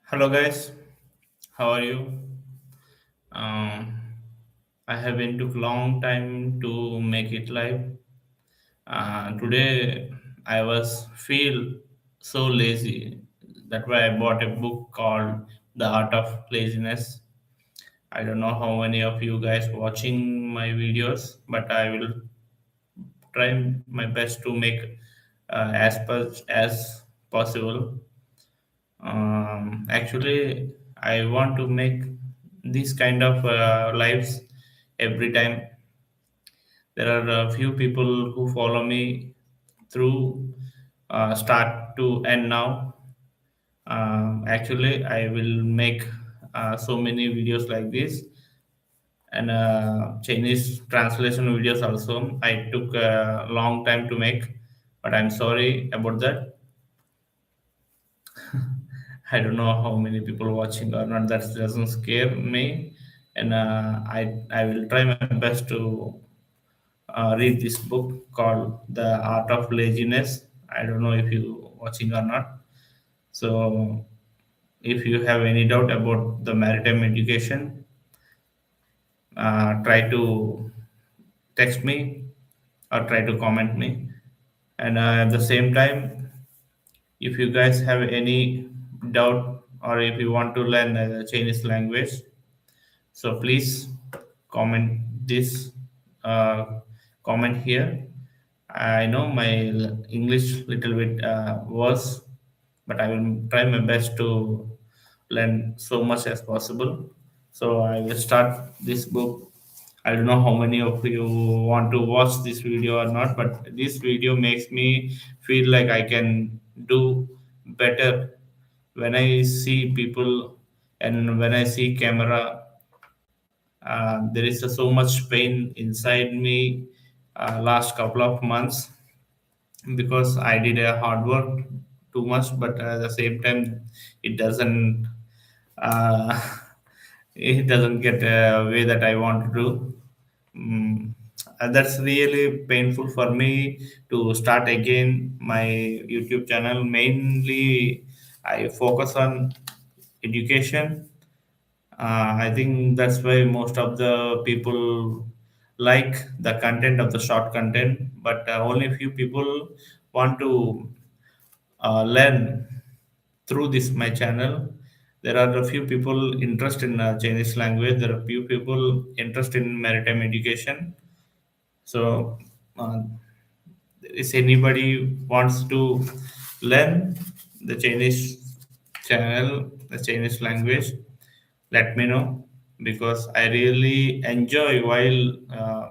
Hello, guys. How are you? Um, I have been took long time to make it live. Today I was feel so lazy. That's why I bought a book called The Art of Laziness. I don't know how many of you guys watching my videos, but I will try my best to make as much as possible. Actually, I want to make these kind of lives every time. There are a few people who follow me through start to end now. Actually, I will make so many videos like this and Chinese translation videos also. I took a long time to make, but I'm sorry about that. I don't know how many people watching or not. That doesn't scare me, and I will try my best to read this book called The Art of Laziness. I don't know if you watching or not. So if you have any doubt about the maritime education, try to text me or try to comment me. And at the same time, if you guys have any doubt or if you want to learn Chinese language, so please comment this comment here. I know my English little bit worse, but I will try my best to learn so much as possible. So I will start this book. I don't know how many of you want to watch this video or not, but this video makes me feel like I can do better when I see people and when I see camera. There is so much pain inside me last couple of months because I did a hard work too much, but at the same time, it doesn't uh, it doesn't get a way that I want to do. Mm, that's really painful for me to start again my YouTube channel. Mainly, I focus on education. I think that's why most of the people like the content of the short content, but only few people want to learn through this my channel. There are a few people interested in Chinese language. There are few people interested in maritime education. So, uh, if anybody wants to learn the Chinese channel, the Chinese language, let me know because I really enjoy while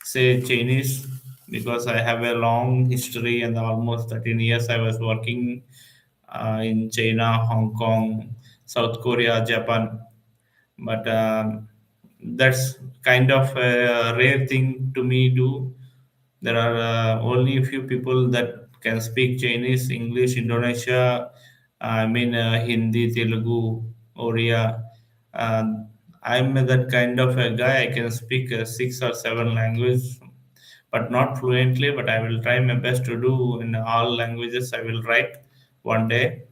say Chinese because I have a long history and almost 13 years I was working in China, Hong Kong, South Korea, Japan. But that's kind of a rare thing to me do. There are only a few people that can speak Chinese, English, Indonesia, Hindi, Telugu, Oriya. Uh, I'm that kind of a guy. I can speak six or seven languages, but not fluently. But I will try my best to do in all languages. I will write one day.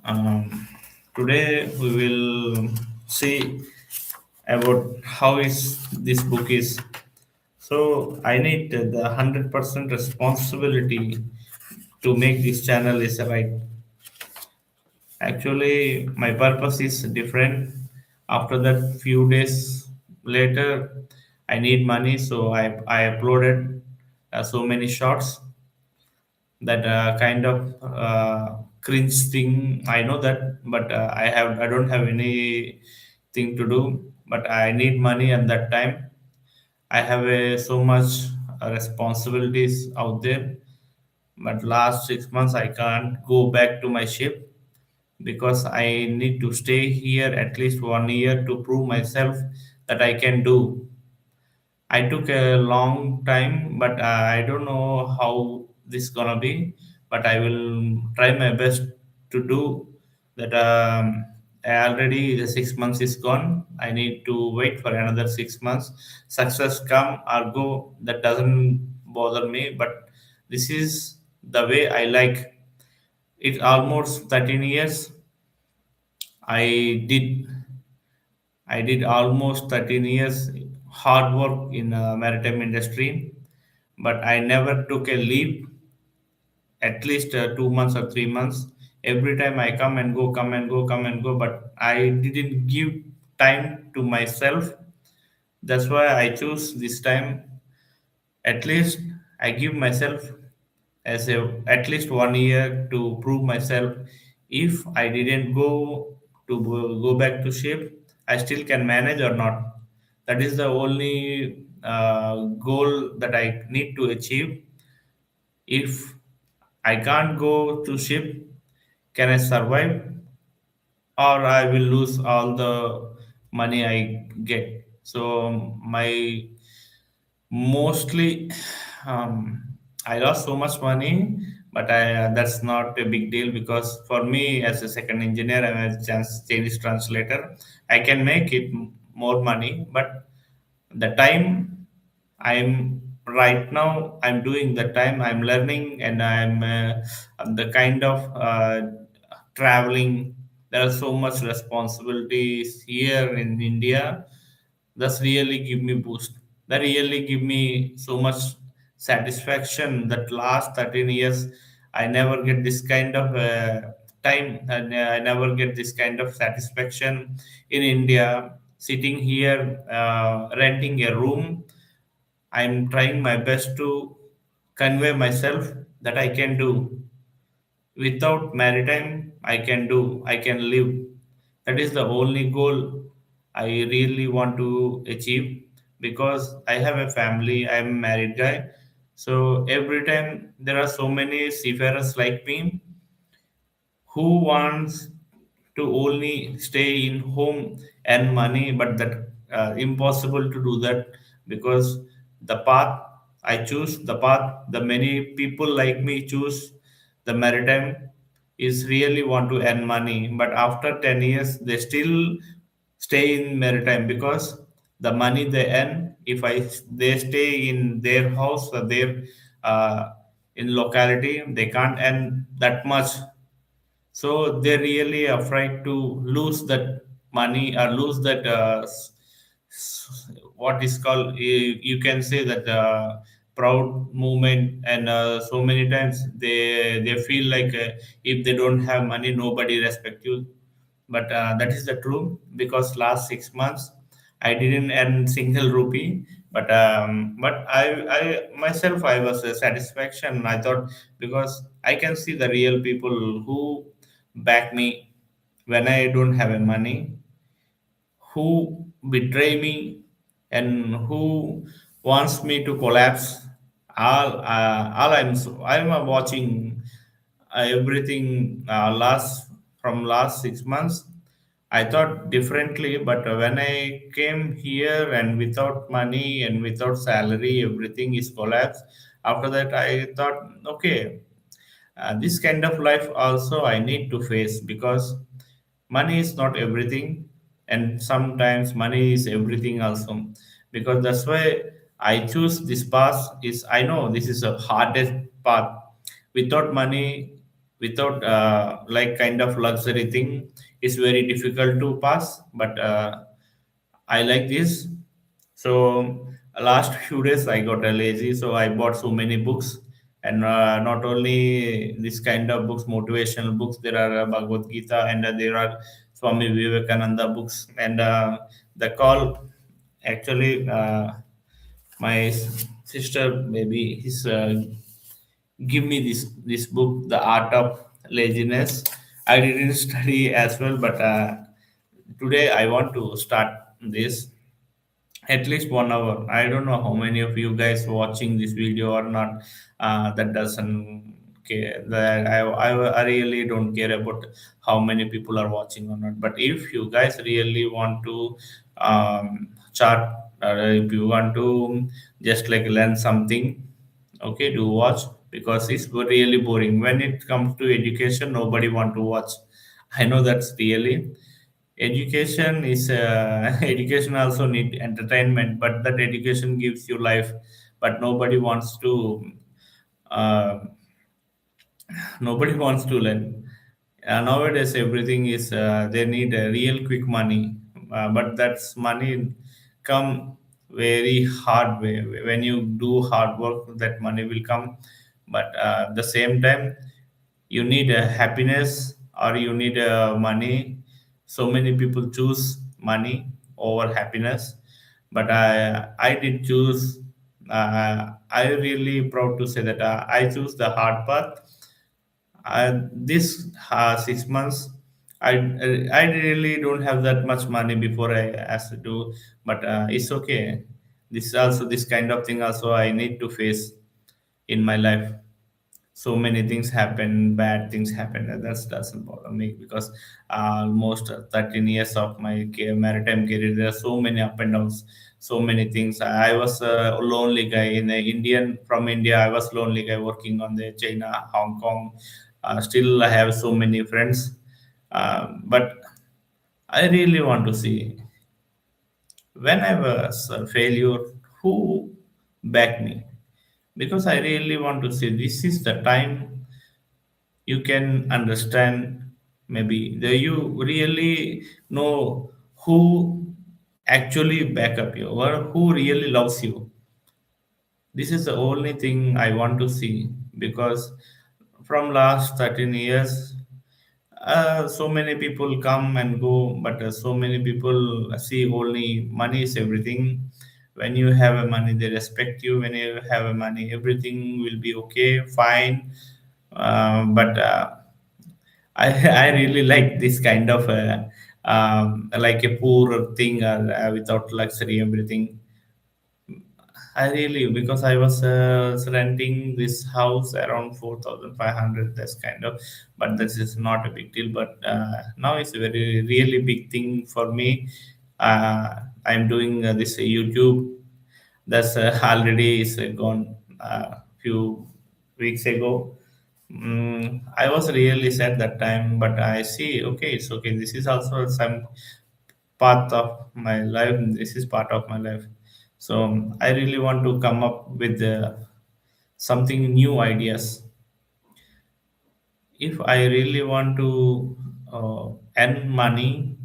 Um, Today we will see about how is this book is. So I need the 100% responsibility to make this channel is right. Actually, my purpose is different. After that, few days later, I need money, so I uploaded so many shots that kind of cringe thing. I know that, but I don't have anything to do. But I need money at that time. I have so much responsibilities out there. But last 6 months, I can't go back to my ship because I need to stay here at least 1 year to prove myself that I can do. I took a long time, but I don't know how this gonna be. But I will try my best to do that. Already the 6 months is gone. I need to wait for another 6 months. Success come or go. That doesn't bother me. But this is the way I like. It's almost 13 years. I did I did almost 13 years hard work in maritime industry, but I never took a leave at least 2 months or 3 months. Every time I come and go, come and go, come and go, but I didn't give time to myself. That's why I choose this time. At least I give myself as a at least 1 year to prove myself. If I didn't go back to ship, I still can manage or not. That is the only goal that I need to achieve. If I can't go to ship, can I survive, or I will lose all the money I get? So my mostly, I lost so much money, but that's not a big deal because for me, as a second engineer, I'm a Chinese translator. I can make it more money, but the time I'm right now, I'm doing the time I'm learning, and I'm the kind of traveling. There are so much responsibilities here in India. That's really give me boost. That really give me so much satisfaction. That last 13 years, I never get this kind of time, and I never get this kind of satisfaction in India. Sitting here, renting a room, I'm trying my best to convey myself that I can do. Without maritime, I can live. That is the only goal I really want to achieve because I have a family, I'm a married guy. So every time there are so many seafarers like me who wants to only stay in home and money, but that impossible to do that because the path I choose, the path the many people like me choose, the maritime, is really want to earn money, but after 10 years they still stay in maritime because the money they earn, if I they stay in their house or their uh, in locality, they can't earn that much. So they're really afraid to lose that money or lose that what is called, you can say that proud movement. And so many times they feel like if they don't have money, nobody respect you. But that is the truth because last 6 months I didn't earn single rupee. But I myself, I was a satisfaction. I thought because I can see the real people who back me when I don't have a money, who betray me, and who wants me to collapse. All I'm watching everything last from last 6 months. I thought differently, but when I came here and without money and without salary, everything is collapsed. After that, I thought, okay, this kind of life also I need to face because money is not everything, and sometimes money is everything also. Because that's why I choose this path. Is I know this is a hardest path. Without money, without like kind of luxury thing, it's very difficult to pass. But I like this. So last few days I got a lazy, so I bought so many books, and not only this kind of books, motivational books. There are Bhagavad Gita, and there are Swami Vivekananda books, and the call actually my sister maybe his give me this book, The Art of Laziness. I didn't study as well, but today I want to start this at least 1 hour. I don't know how many of you guys watching this video or not. That doesn't care. That I really don't care about how many people are watching or not. But if you guys really want to chart, if you want to just like learn something, okay, do watch because it's really boring. When it comes to education, nobody want to watch. I know that's really education is education also need entertainment, but that education gives you life, but nobody wants to uh, Nobody wants to learn. Nowadays, everything is they need a real quick money, but that's money come very hard way. When you do hard work, that money will come. But the same time, you need a happiness or you need money. So many people choose money over happiness, but I did choose. I really proud to say that I choose the hard path. This 6 months, I really don't have that much money before I asked to do, but it's okay. This is also this kind of thing also I need to face in my life. So many things happen, bad things happen, and that doesn't bother me because almost 13 years of my maritime career, there are so many up and downs, so many things. I was a lonely guy in the Indian from India. I was lonely guy working on the China, Hong Kong. Still, I have so many friends, but I really want to see when I was a failure, who backed me, because I really want to see this is the time you can understand. Maybe the you really know who actually back up you or who really loves you. This is the only thing I want to see, because from last 13 years, so many people come and go, but so many people see only money is everything. When you have a money, they respect you. When you have a money, everything will be okay, fine. But I really like this kind of like a poor thing, without luxury, everything. I really, because I was renting this house around 4,500, that's kind of, but this is not a big deal. But now it's a very really big thing for me. I'm doing this YouTube. That's already is gone few weeks ago. I was really sad that time, but I see, okay, it's okay. This is also some path of my life. This is part of my life. So I really want to come up with something new ideas. If I really want to earn money,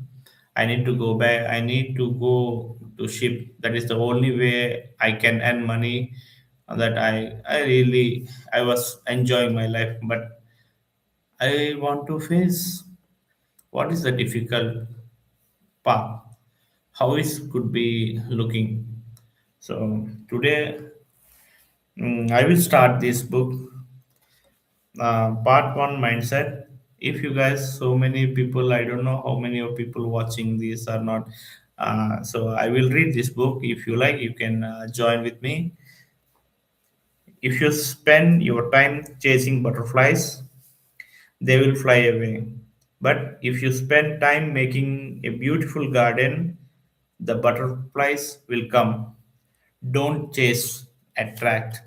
I need to go back. I need to go to ship. That is the only way I can earn money. That I really, I was enjoying my life, but I want to face what is the difficult path, how it could be looking. So today, I will start this book, part one, mindset. If you guys, so many people, I don't know how many of people watching this or not. So I will read this book. If you like, you can join with me. If you spend your time chasing butterflies, they will fly away. But if you spend time making a beautiful garden, the butterflies will come. Don't chase, attract.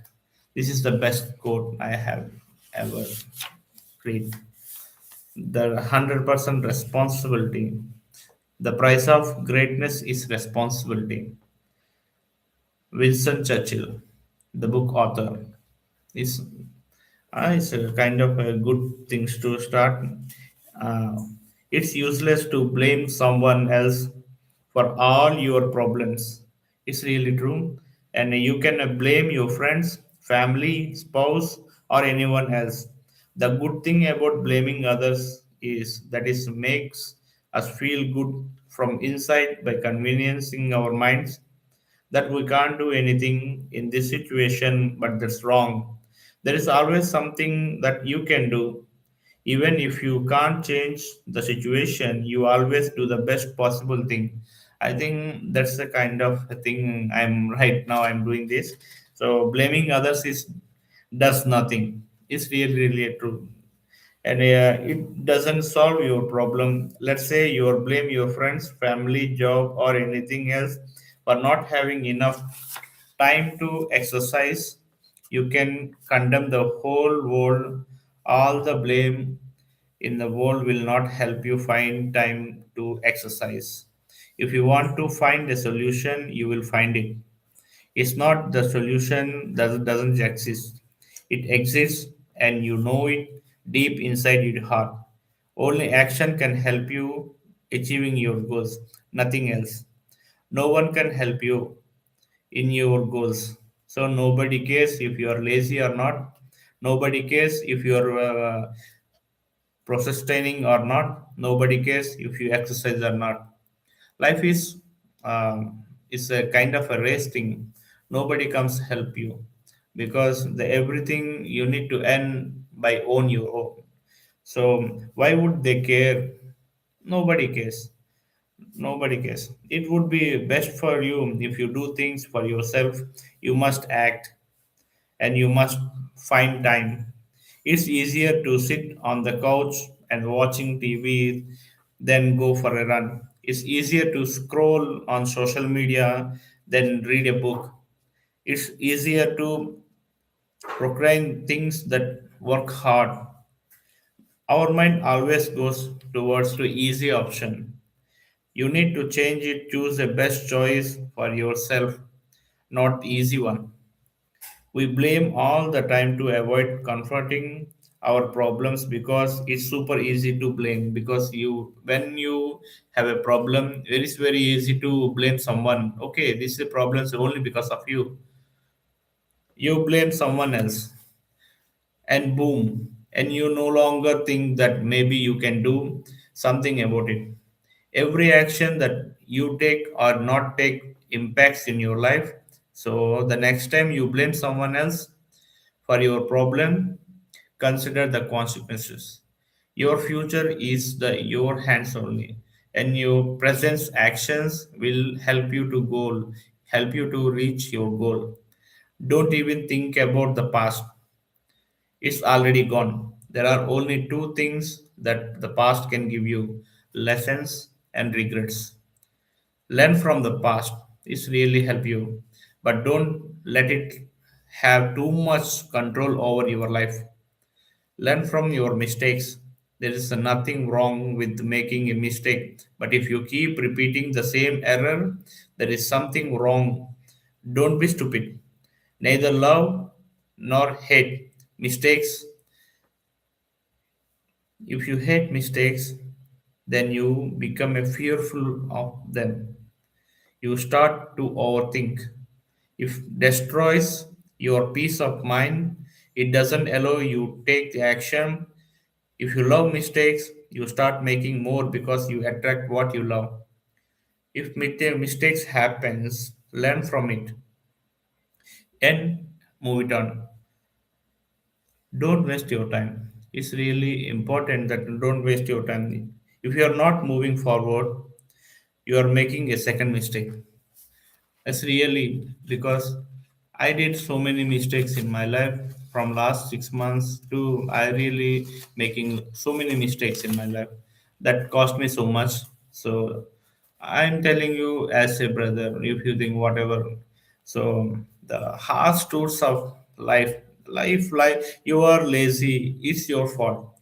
This is the best quote I have ever read. The 100% responsibility. The price of greatness is responsibility. Winston Churchill, the book author, is it's a kind of a good things to start. Uh, it's useless to blame someone else for all your problems. It's really true, and you can blame your friends, family, spouse, or anyone else. The good thing about blaming others is that it makes us feel good from inside by conveniencing our minds that we can't do anything in this situation, but that's wrong. There is always something that you can do. Even if you can't change the situation, you always do the best possible thing. I think that's the kind of thing I'm right now. I'm doing this. So blaming others is does nothing. It's really true, and it doesn't solve your problem. Let's say you blame your friends, family, job, or anything else for not having enough time to exercise. You can condemn the whole world. All the blame in the world will not help you find time to exercise. If you want to find a solution, you will find it. It's not the solution that doesn't exist. It exists and you know it. deep inside your heart. Only action can help you achieving your goals, nothing else. No one can help you in your goals. So nobody cares if you are lazy or not. Nobody cares if you are procrastinating or not. Nobody cares if you exercise or not. Life is a kind of a race thing. Nobody comes help you because the everything you need to earn by own your own. So why would they care? Nobody cares. Nobody cares. It would be best for you if you do things for yourself. You must act and you must find time. It's easier to sit on the couch and watching TV than go for a run. It's easier to scroll on social media than read a book. It's easier to proclaim things that work hard. Our mind always goes towards the easy option. You need to change it, choose the best choice for yourself, not easy one. We blame all the time to avoid confronting our problems because it's super easy to blame because you when you have a problem it is very easy to blame someone. Okay, this is a problem only because of you. You blame someone else and boom, and you no longer think that maybe you can do something about it. Every action that you take or not take impacts in your life. So the next time you blame someone else for your problem, consider the consequences. Your future is the your hands only, and your present actions will help you to reach your goal. Don't even think about the past. It's already gone. There are only two things that the past can give you: lessons and regrets. Learn from the past. It's really help you, but don't let it have too much control over your life. Learn from your mistakes. There is nothing wrong with making a mistake, but if you keep repeating the same error, there is something wrong. Don't be stupid. Neither love nor hate mistakes. If you hate mistakes, then you become a fearful of them. You start to overthink. If destroys your peace of mind, it doesn't allow you take the action. If you love mistakes, you start making more because you attract what you love. If mistakes happens, learn from it and move it on. Don't waste your time. It's really important that you don't waste your time. If you are not moving forward, you are making a second mistake. That's really because I did so many mistakes in my life from last 6 months to I really making so many mistakes in my life that cost me so much. So I'm telling you as a brother, if you think whatever, so the harsh truths of life, you are lazy, it's your fault.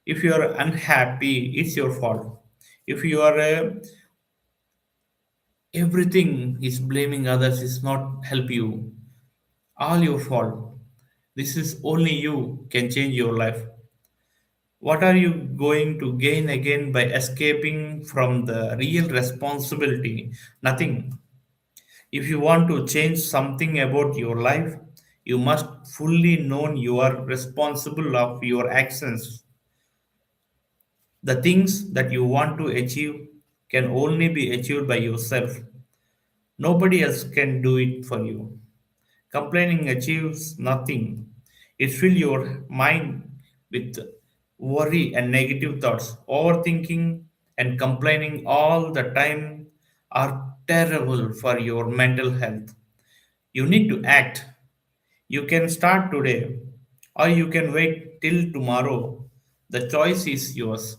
If you are unhappy, it's your fault. If you are everything is blaming others is not help you, all your fault. This is only you can change your life. What are you going to gain again by escaping from the real responsibility? Nothing. If you want to change something about your life, you must fully know you are responsible of your actions. The things that you want to achieve can only be achieved by yourself. Nobody else can do it for you. Complaining achieves nothing. It fills your mind with worry and negative thoughts. Overthinking and complaining all the time are terrible for your mental health. You need to act. You can start today or you can wait till tomorrow. The choice is yours.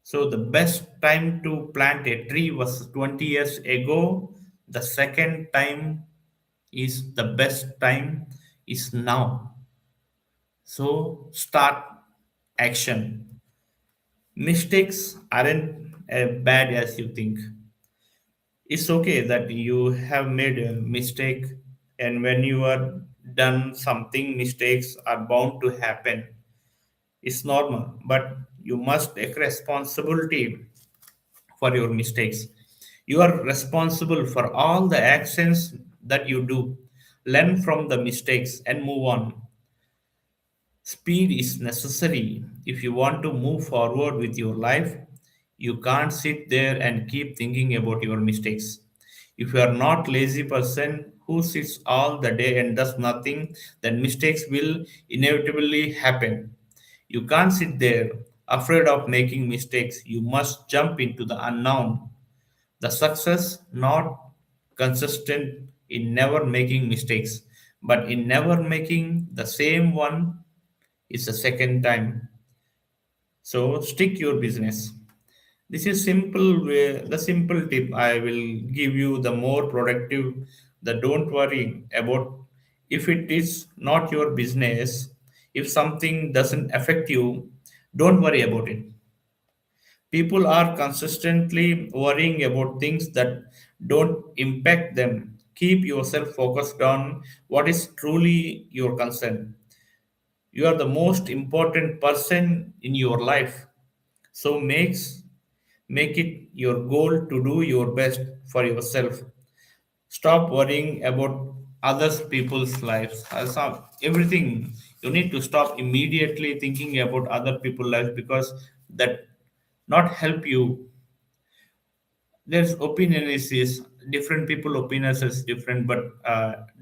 So the best time to plant a tree was 20 years ago. The second time is the best time is now. So start action. Mistakes aren't as bad as you think. It's okay that you have made a mistake, and when you are done something, mistakes are bound to happen. It's normal, but you must take responsibility for your mistakes. You are responsible for all the actions that you do. Learn from the mistakes and move on. Speed is necessary if you want to move forward with your life. You can't sit there and keep thinking about your mistakes. If you are not lazy person who sits all the day and does nothing, then mistakes will inevitably happen. You can't sit there afraid of making mistakes. You must jump into the unknown. The success not consistent in never making mistakes, but in never making the same one is the second time. So stick your business. This is simple way, the simple tip I will give you, the more productive, the don't worry about if it is not your business. If something doesn't affect you, don't worry about it. People are consistently worrying about things that don't impact them. Keep yourself focused on what is truly your concern. You are the most important person in your life. So make it your goal to do your best for yourself. Stop worrying about others people's lives. Everything you need to stop immediately thinking about other people's lives, because that not help you. There's opinion is different, people opinions is different, but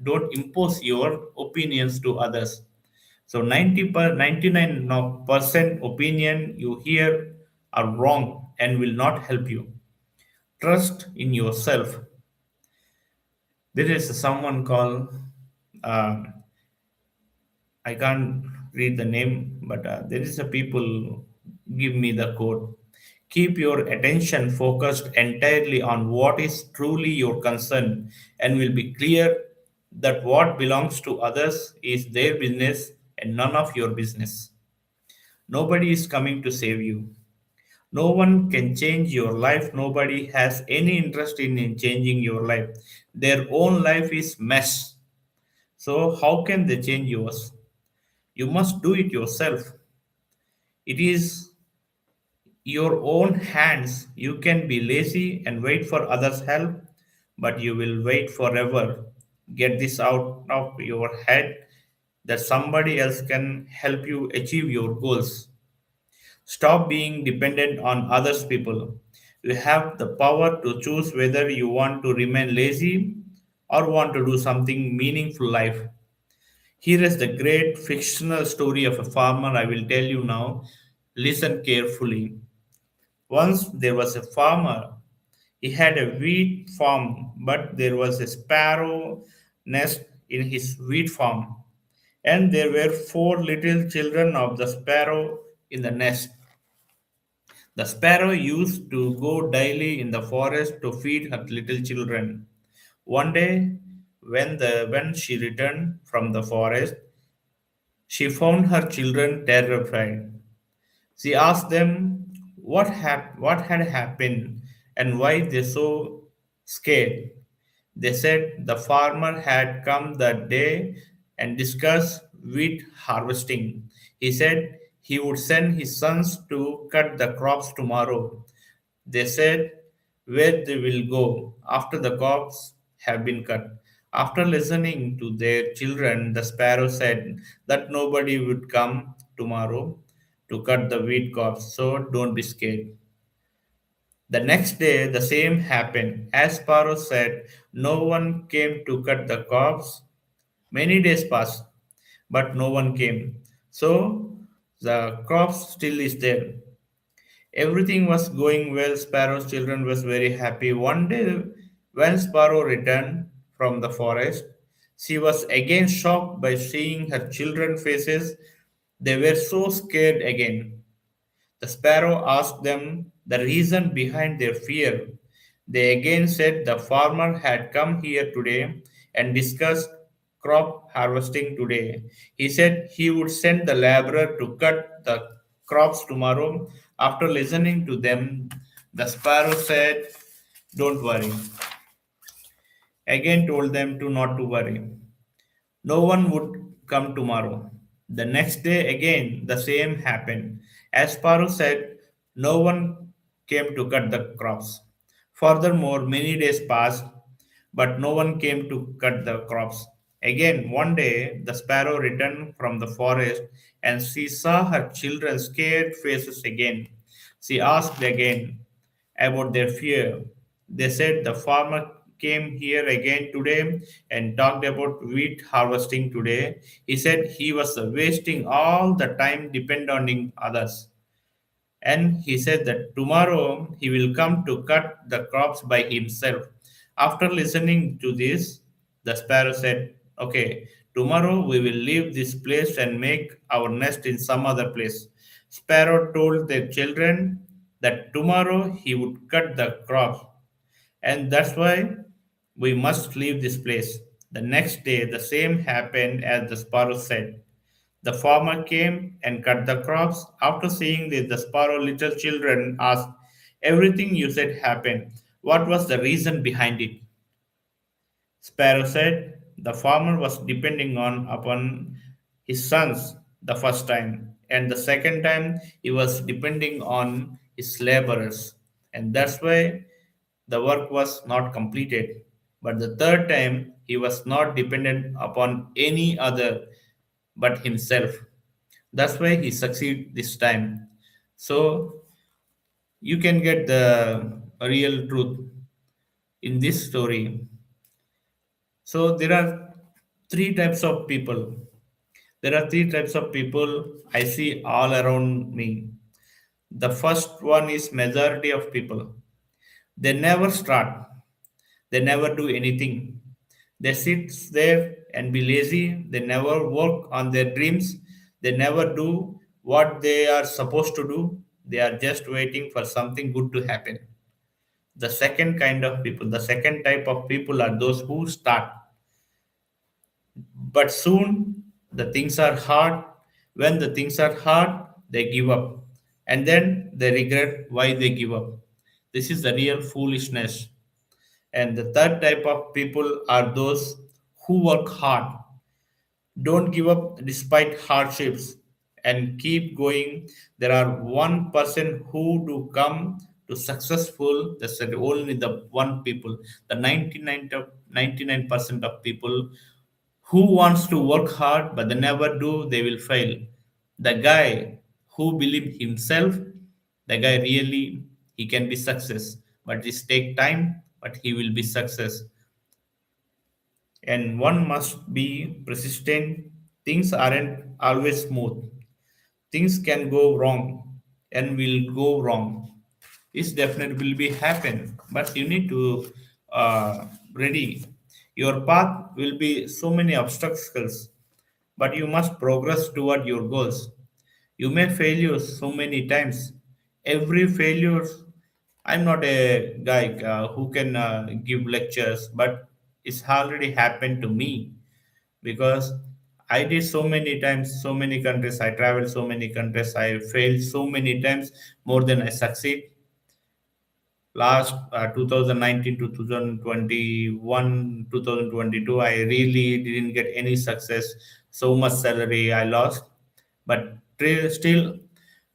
don't impose your opinions to others. So 99 percent opinion you hear are wrong and will not help you. Trust in yourself. There is someone called, uh, I can't read the name, but there is a people give me the quote. Keep your attention focused entirely on what is truly your concern, and will be clear that what belongs to others is their business and none of your business. Nobody is coming to save you. No one can change your life. Nobody has any interest in changing your life. Their own life is mess. So how can they change yours? You must do it yourself. It is your own hands. You can be lazy and wait for others' help, but you will wait forever. Get this out of your head that somebody else can help you achieve your goals. Stop being dependent on others people. You have the power to choose whether you want to remain lazy or want to do something meaningful life. Here is the great fictional story of a farmer I will tell you now. Listen carefully. Once there was a farmer. He had a wheat farm, but there was a sparrow nest in his wheat farm, and there were four little children of the sparrow in the nest. The sparrow used to go daily in the forest to feed her little children. One day, when she returned from the forest, she found her children terrified. She asked them what had happened and why they so scared. They said the farmer had come that day and discussed wheat harvesting. He said he would send his sons to cut the crops tomorrow. They said where they will go after the crops have been cut. After listening to their children, the sparrow said that nobody would come tomorrow to cut the wheat crops, so don't be scared. The next day, the same happened. As Sparrow said, no one came to cut the crops. Many days passed, but no one came. So the crops still is there. Everything was going well. Sparrow's children was very happy. One day, when Sparrow returned from the forest, she was again shocked by seeing her children's faces. They were so scared again. The sparrow asked them the reason behind their fear. They again said the farmer had come here today and discussed crop harvesting today. He said he would send the laborer to cut the crops tomorrow. After listening to them, the sparrow said, don't worry. Again told them to not to worry. No one would come tomorrow. The next day again the same happened. As Paru said, no one came to cut the crops. Furthermore, many days passed, but no one came to cut the crops. Again, one day the sparrow returned from the forest and she saw her children's scared faces again. She asked again about their fear. They said the farmer came here again today and talked about wheat harvesting today. He said he was wasting all the time depending on others. And he said that tomorrow he will come to cut the crops by himself. After listening to this, the sparrow said, okay, tomorrow we will leave this place and make our nest in some other place. Sparrow told their children that tomorrow he would cut the crops, and that's why we must leave this place. The next day, the same happened as the sparrow said. The farmer came and cut the crops. After seeing this, the sparrow little children asked, everything you said happened. What was the reason behind it? Sparrow said, the farmer was depending on upon his sons the first time, and the second time he was depending on his laborers, and that's why the work was not completed. But the third time he was not dependent upon any other but himself. That's why he succeed this time. So you can get the real truth in this story. So there are three types of people. There are three types of people I see all around me. The first one is majority of people. They never start. They never do anything. They sit there and be lazy. They never work on their dreams. They never do what they are supposed to do. They are just waiting for something good to happen. The second kind of people, the second type of people are those who start. But soon the things are hard. When the things are hard, they give up. And then they regret why they give up. This is the real foolishness. And the third type of people are those who work hard, don't give up despite hardships, and keep going. There are 1% who do come to successful. That's the only the one people. The 99% of people who wants to work hard but they never do, they will fail. The guy who believe himself, the guy really he can be success, but it take time, but he will be success. And one must be persistent. Things aren't always smooth. Things can go wrong and will go wrong. This definitely will be happen, but you need to ready. Your path will be so many obstacles, but you must progress toward your goals. You may fail so many times. Every failure, I'm not a guy who can give lectures, but it's already happened to me because I did so many times, so many countries. I traveled so many countries. I failed so many times more than I succeed. Last 2019 to 2021, 2022, I really didn't get any success. So much salary I lost, but still,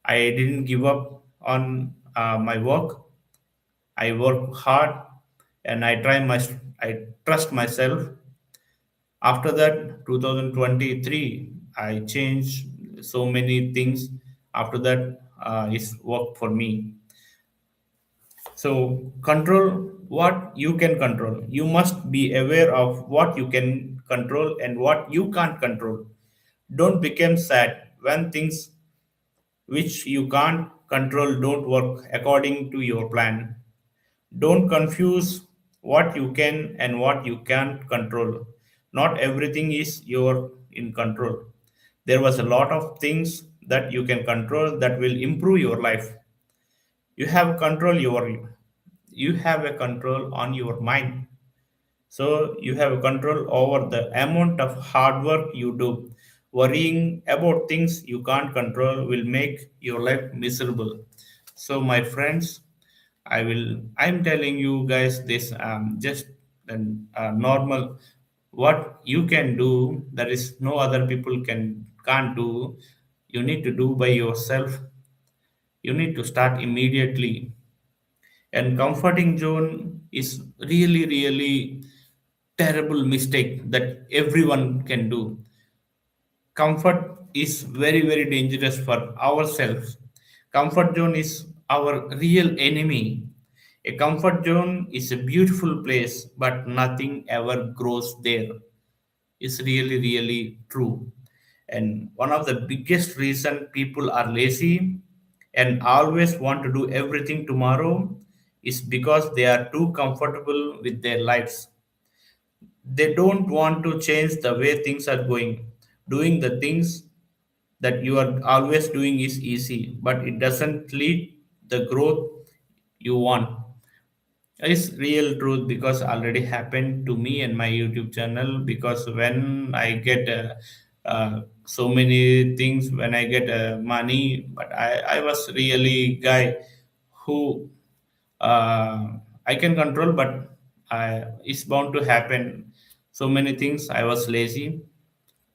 I didn't give up on my work. I work hard, and I trust myself. After that, 2023, I changed so many things. After that, it's work for me. So control what you can control. You must be aware of what you can control and what you can't control. Don't become sad when things which you can't control don't work according to your plan. Don't confuse what you can and what you can't control. Not everything is your in control. There was a lot of things that you can control that will improve your life. You have control your you have a control on your mind. So you have control over the amount of hard work you do. Worrying about things you can't control will make your life miserable. So my friends, I'm telling you guys this just normal what you can do that is no other people can can't do, you need to do by yourself. You need to start immediately. And comforting zone is really, really terrible mistake that everyone can do. Comfort is very, very dangerous for ourselves. Comfort zone is our real enemy. A comfort zone is a beautiful place, but nothing ever grows there. Is really, really true. And one of the biggest reason people are lazy and always want to do everything tomorrow is because they are too comfortable with their lives. They don't want to change the way things are going. Doing the things that you are always doing is easy, but it doesn't lead the growth you want. It's real truth because already happened to me and my YouTube channel. Because when I get so many things, when I get money, but I was really guy who I can control, but it's bound to happen. So many things I was lazy.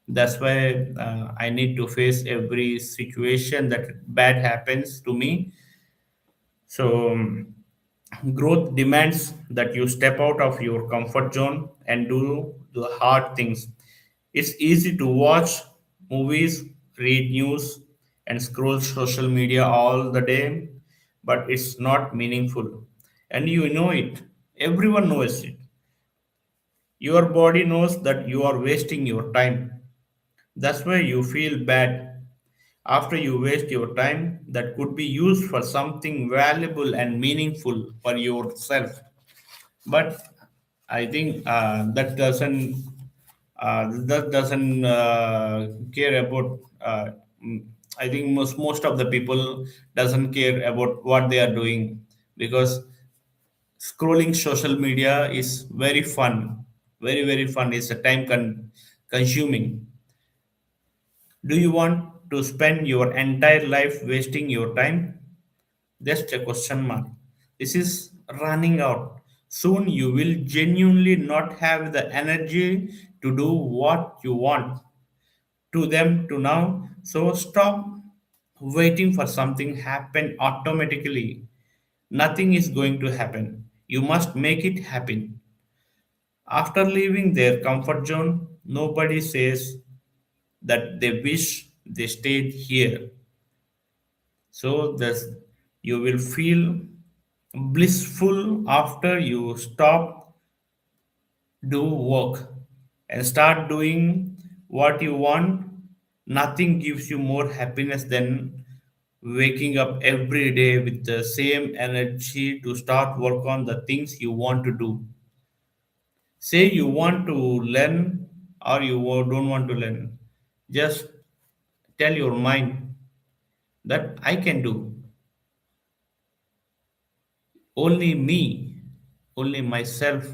That's why I need to face every situation that bad happens to me. So growth demands that you step out of your comfort zone and do the hard things. It's easy to watch movies, read news, and scroll social media all the day, but it's not meaningful. And you know it. Everyone knows it. Your body knows that you are wasting your time. That's why you feel bad after you waste your time that could be used for something valuable and meaningful for yourself. But I think that doesn't care about. Mm, I think most of the people doesn't care about what they are doing, because scrolling social media is very fun, very, very fun. It's a consuming. Do you want to spend your entire life wasting your time? Just a question mark. This is running out. Soon you will genuinely not have the energy to do what you want to them to now. So stop waiting for something happen automatically. Nothing is going to happen. You must make it happen. After leaving their comfort zone, nobody says that they wish they stayed here. So thus you will feel blissful after you stop do work and start doing what you want. Nothing gives you more happiness than waking up every day with the same energy to start work on the things you want to do. Say you want to learn or don't want to learn. Just tell your mind that I can do. Only me, only myself,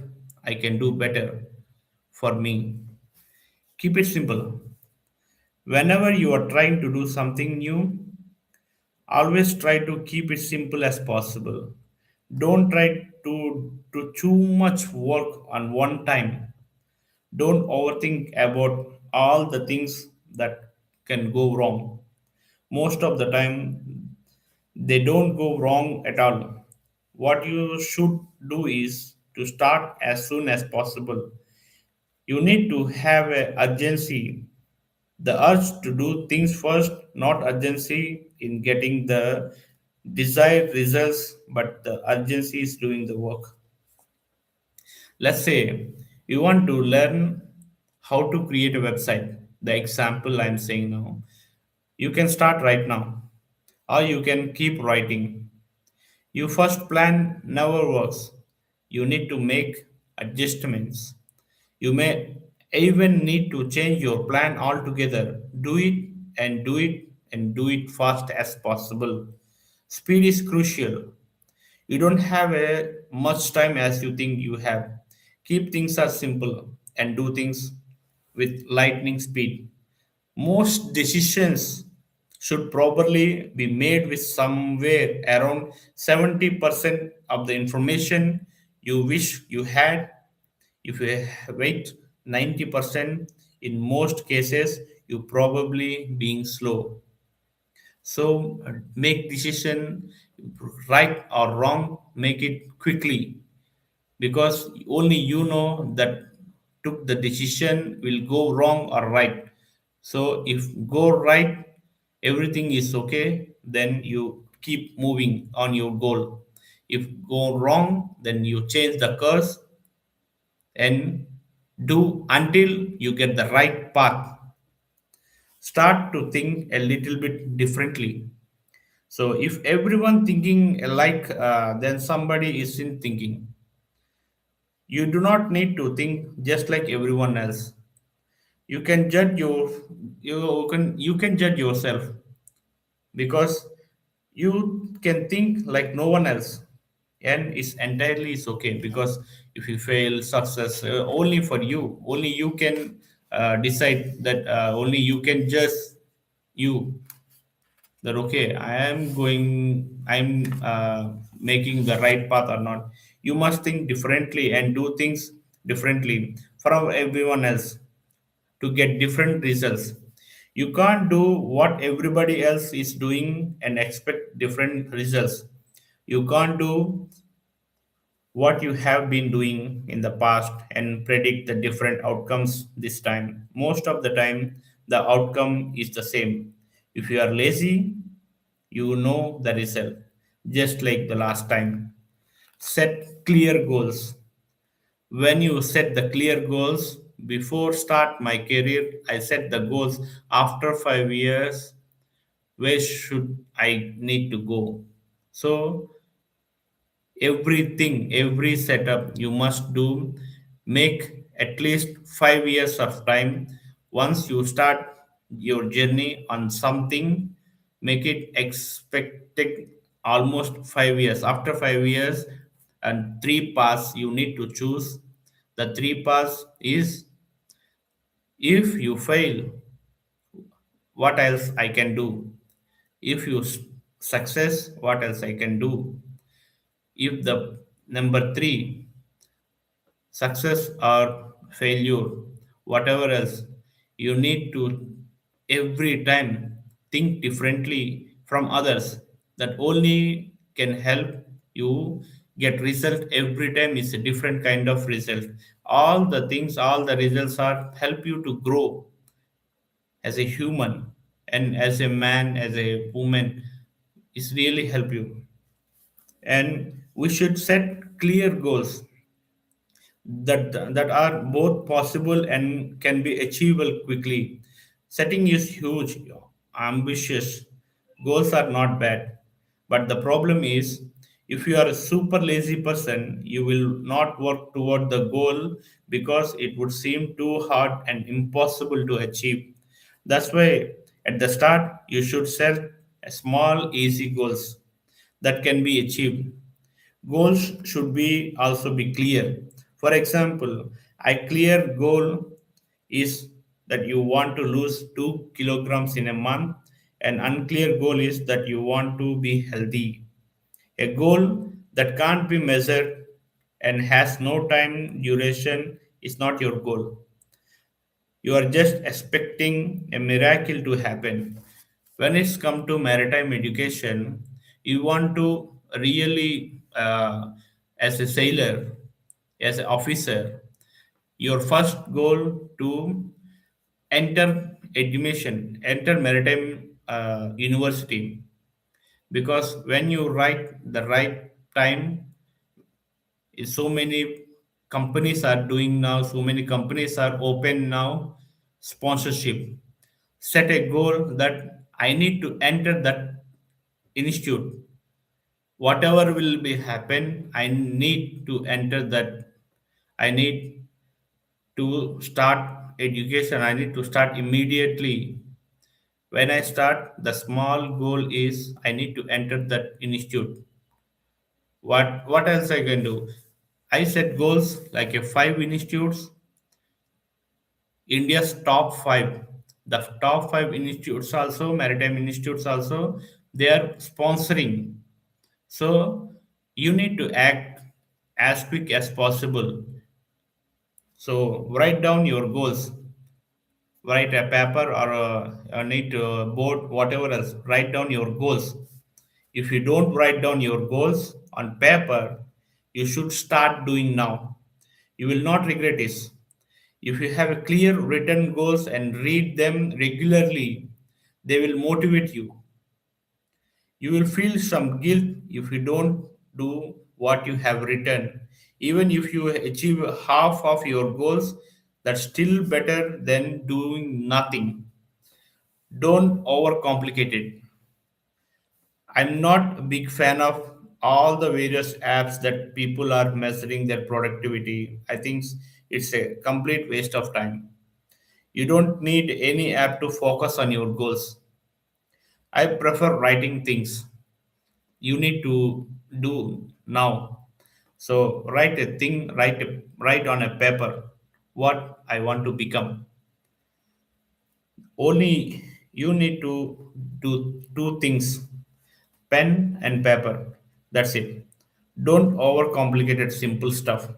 I can do better for me. Keep it simple. Whenever you are trying to do something new, always try to keep it simple as possible. Don't try to do too much work on one time. Don't overthink about all the things that can go wrong. Most of the time, they don't go wrong at all. What you should do is to start as soon as possible. You need to have a urgency, the urge to do things first, not urgency in getting the desired results, but the urgency is doing the work. Let's say you want to learn how to create a website, the example I'm saying now. You can start right now, or you can keep writing. Your first plan never works. You need to make adjustments. You may even need to change your plan altogether. Do it and do it and do it fast as possible. Speed is crucial. You don't have much time as you think you have. Keep things as simple and do things with lightning speed. Most decisions should probably be made with somewhere around 70% of the information you wish you had. If you wait 90%, in most cases you probably being slow. So make decision, right or wrong, make it quickly, because only you know that took the decision will go wrong or right. So if go right, everything is okay, then you keep moving on your goal. If go wrong, then you change the course and do until you get the right path. Start to think a little bit differently. So if everyone thinking alike, then somebody isn't thinking. You do not need to think just like everyone else. You can judge your you can judge yourself, because you can think like no one else, and it's entirely is okay. Because if you fail success, only for you, only you can decide that, only you can judge you, that okay, I'm making the right path or not. You must think differently and do things differently from everyone else to get different results. You can't do what everybody else is doing and expect different results. You can't do what you have been doing in the past and predict the different outcomes this time. Most of the time, the outcome is the same. If you are lazy, you know the result, just like the last time. Set clear goals. When you set the clear goals, before start my career, I set the goals after 5 years. Where should I need to go? So everything, every setup you must do, make at least 5 years of time. Once you start your journey on something, make it expected almost 5 years. After 5 years, and three paths you need to choose. The three paths is, if you fail, what else I can do? If you success, what else I can do? If the number three, success or failure, whatever else, you need to every time think differently from others. That only can help you get result. Every time is a different kind of result. All the things, all the results are help you to grow as a human, and as a man, as a woman, is really help you. And we should set clear goals that are both possible and can be achievable quickly. Setting is huge, ambitious goals are not bad, but the problem is, if you are a super lazy person, you will not work toward the goal because it would seem too hard and impossible to achieve. That's why at the start you should set a small, easy goals that can be achieved. Goals should be also be clear. For example, a clear goal is that you want to lose 2 kilograms in a month. An unclear goal is that you want to be healthy. A goal that can't be measured and has no time duration is not your goal. You are just expecting a miracle to happen. When it's come to maritime education, you want to really, as a sailor, as an officer, your first goal to enter education, enter maritime university. Because when you write the right time, so many companies are doing now, so many companies are open now, sponsorship. Set a goal that I need to enter that institute. Whatever will be happen, I need to enter that. I need to start education, I need to start immediately. When I start, the small goal is I need to enter that institute. What else I can do? I set goals like a 5 institutes, India's top five. The top five institutes also, maritime institutes also, they are sponsoring. So you need to act as quick as possible. So write down your goals. write a paper or a neat board, whatever else. Write down your goals. If you don't write down your goals on paper, you should start doing now. You will not regret this. If you have a clear written goals and read them regularly, they will motivate you. You will feel some guilt if you don't do what you have written. Even if you achieve half of your goals, that's still better than doing nothing. Don't overcomplicate it. I'm not a big fan of all the various apps that people are measuring their productivity. I think it's a complete waste of time. You don't need any app to focus on your goals. I prefer writing things you need to do now. So write a thing, write on a paper what I want to become. Only you need to do two things, pen and paper. That's it. Don't overcomplicate it, simple stuff.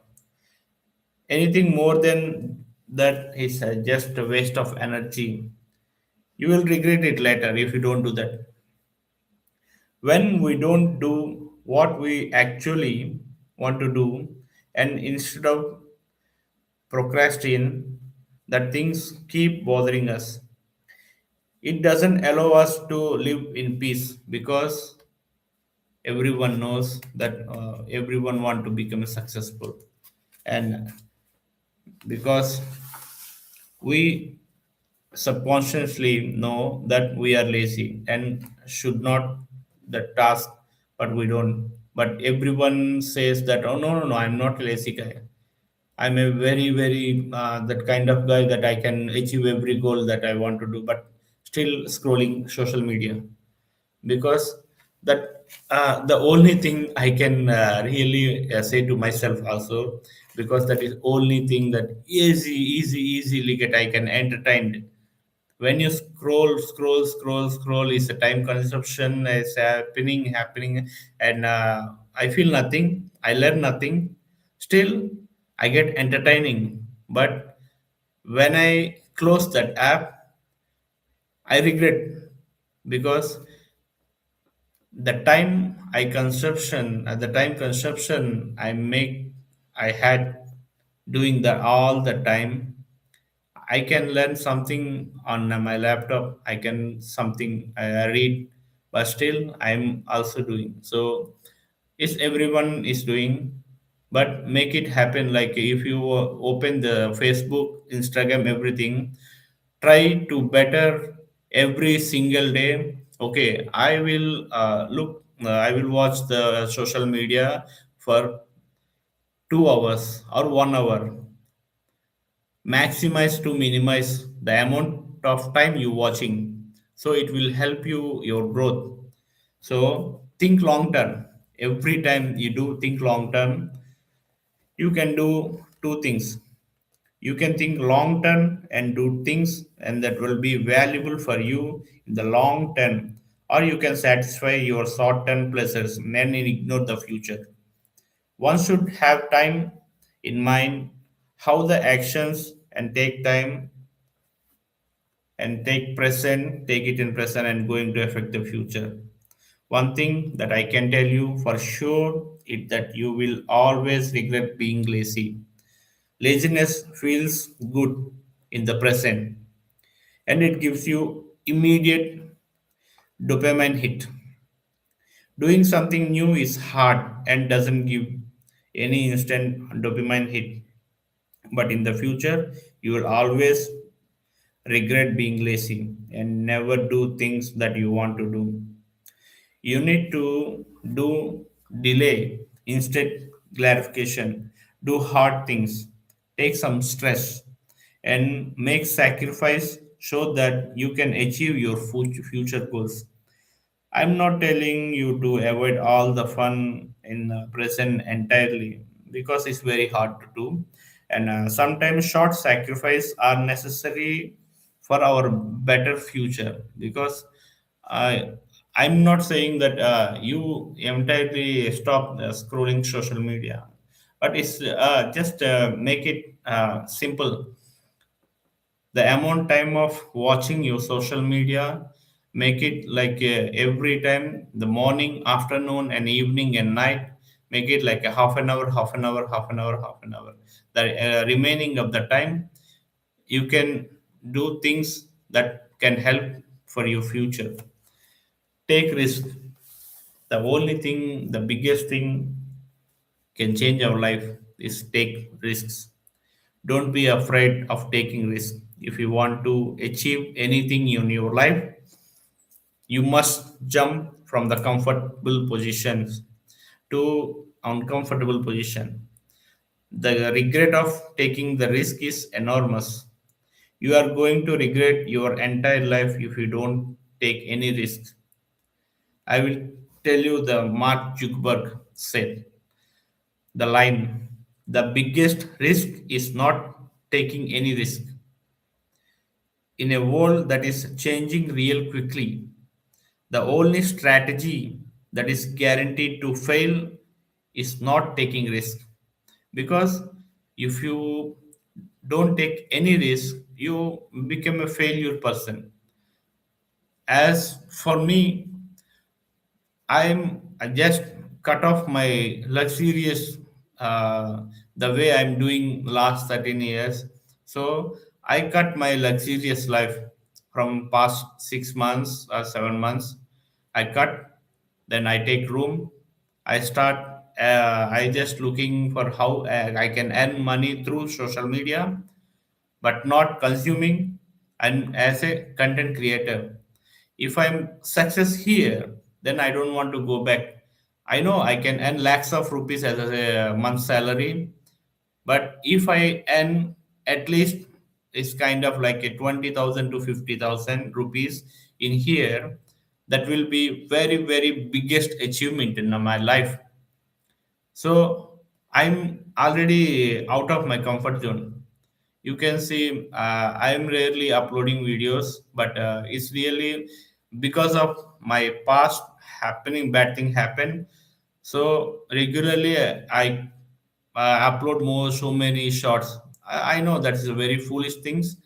Anything more than that is just a waste of energy. You will regret it later if you don't do that. When we don't do what we actually want to do, and instead of procrastinating, that things keep bothering us. It doesn't allow us to live in peace because everyone knows that everyone want to become successful, and because we subconsciously know that we are lazy and should not the task, but we don't. But everyone says that, oh, no, no, no, I'm not a lazy guy. I'm a very, very that kind of guy that I can achieve every goal that I want to do, but still scrolling social media because that the only thing I can really say to myself also, because that is only thing that easily get I can entertain. When you scroll is a time consumption, is happening, and I feel nothing, I learn nothing, still I get entertaining. But when I close that app, I regret because the time consumption I had doing that all the time, I can learn something on my laptop. I can something read, but still I'm also doing. So, is everyone is doing, but make it happen. Like if you open the Facebook, Instagram, everything, try to better every single day. Okay, I will look. I will watch the social media for 2 hours or 1 hour, maximize to minimize the amount of time you watching, so it will help you your growth. So think long term. Every time you do think long term, you can do two things. You can think long term and do things and that will be valuable for you in the long term, or you can satisfy your short term pleasures and then ignore the future. One should have time in mind how the actions and take time and take it in present and going to affect the future. One thing that I can tell you for sure is that you will always regret being lazy. Laziness feels good in the present, and it gives you immediate dopamine hit. Doing something new is hard and doesn't give any instant dopamine hit, but in the future you will always regret being lazy and never do things that you want to do. You need to do delay instead clarification, do hard things, take some stress, and make sacrifice so that you can achieve your future goals. I'm not telling you to avoid all the fun in the present entirely because it's very hard to do. And sometimes short sacrifice are necessary for our better future because I I'm not saying that you entirely stop scrolling social media, but it's just make it simple. The amount time of watching your social media, make it like every time, the morning, afternoon, and evening and night. Make it like a half an hour, half an hour, half an hour, half an hour. The remaining of the time, you can do things that can help for your future. Take risk. The only thing, the biggest thing can change our life is take risks. Don't be afraid of taking risks. If you want to achieve anything in your life, you must jump from the comfortable positions to uncomfortable position. The regret of taking the risk is enormous. You are going to regret your entire life if you don't take any risk. I will tell you the Mark Zuckerberg said the line, the biggest risk is not taking any risk. In a world that is changing real quickly, the only strategy that is guaranteed to fail is not taking risk. Because if you don't take any risk, you become a failure person. As for me, I just cut off my luxurious the way I'm doing last 13 years. So I cut my luxurious life from past 6 months or 7 months. I cut, then I take room. I start. I just looking for how I can earn money through social media, but not consuming. And as a content creator, if I'm success here, then I don't want to go back. I know I can earn lakhs of rupees as a month salary, but if I earn at least, it's kind of like a 20,000 to 50,000 rupees in here, that will be very very biggest achievement in my life. So I'm already out of my comfort zone. You can see I'm rarely uploading videos, but it's really because of my past happening bad thing happen. So regularly I upload more so many shots. I know that is a very foolish things,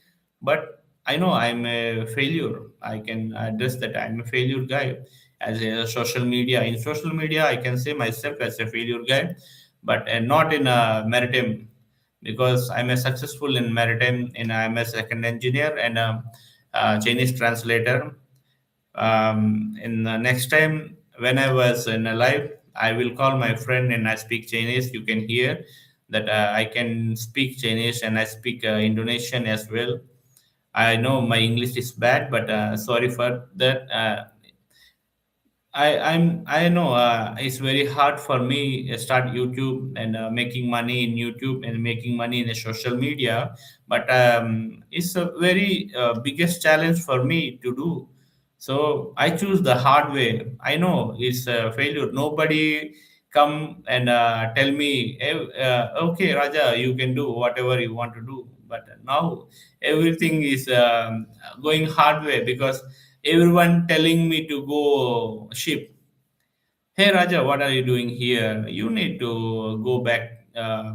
but I know I'm a failure. I can address that I'm a failure guy. As a social media, in social media I can say myself as a failure guy, but not in a maritime, because I'm a successful in maritime, and I'm a second engineer and a, Chinese translator. In the next time when I was in a live, I will call my friend and I speak Chinese. You can hear that I can speak Chinese and I speak Indonesian as well. I know my English is bad, but sorry for that. I know it's very hard for me start YouTube and making money in YouTube and making money in a social media, but it's a very biggest challenge for me to do. So I choose the hard way. I know it's a failure. Nobody come and tell me, okay, Raja, you can do whatever you want to do. But now everything is going hard way, because everyone telling me to go ship. Hey Raja, what are you doing here? You need to go back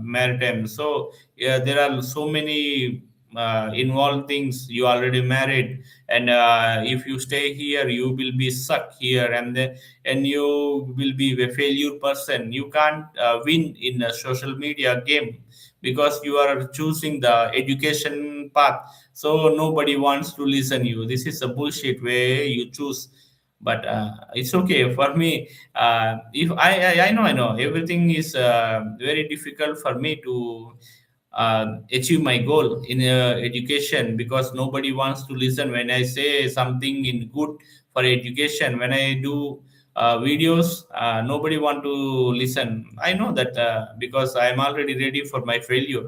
maritime. So yeah, there are so many involved things. You already married, and if you stay here, you will be stuck here, and you will be a failure person. You can't win in a social media game, because you are choosing the education path. So nobody wants to listen you. This is a bullshit way you choose, but it's okay for me. If I know everything is very difficult for me to achieve my goal in education, because nobody wants to listen when I say something in good for education. When I do videos, nobody want to listen. I know that because I am already ready for my failure.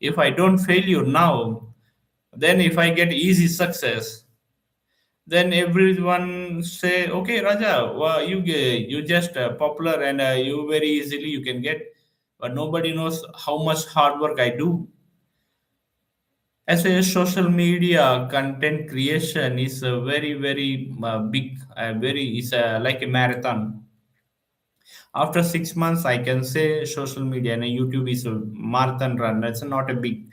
If I don't failure now, then if I get easy success, then everyone say, okay Raja, well, you just popular, and you very easily you can get. But nobody knows how much hard work I do. As a social media content creation is a very very big, very is a, like a marathon. After 6 months I can say social media and YouTube is a marathon run. That's not a big.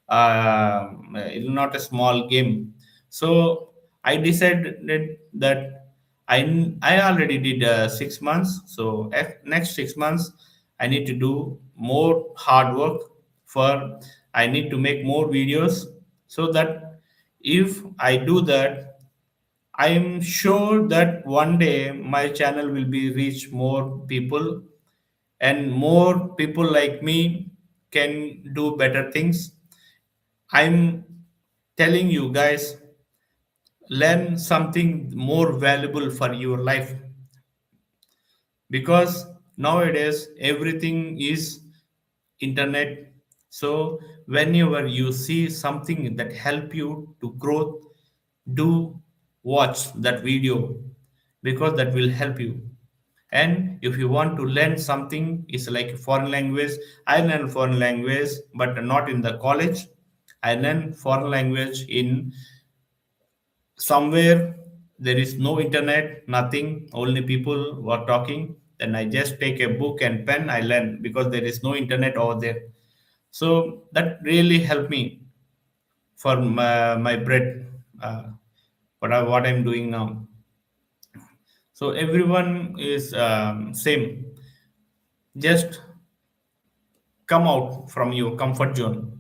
it's not a small game. So I decided that I already did 6 months. So next 6 months, I need to do more hard work for. I need to make more videos so that if I do that, I am sure that one day my channel will be reach more people, and more people like me can do better things. I'm telling you guys, learn something more valuable for your life, because nowadays everything is internet. So whenever you see something that help you to grow, do watch that video, because that will help you. And if you want to learn something, it's like foreign language. I learn foreign language but not in the college. I learn foreign language in somewhere there is no internet, nothing, only people were talking. Then I just take a book and pen, I learn, because there is no internet over there. So that really helped me for my bread, what I'm doing now. So everyone is same. Just come out from your comfort zone.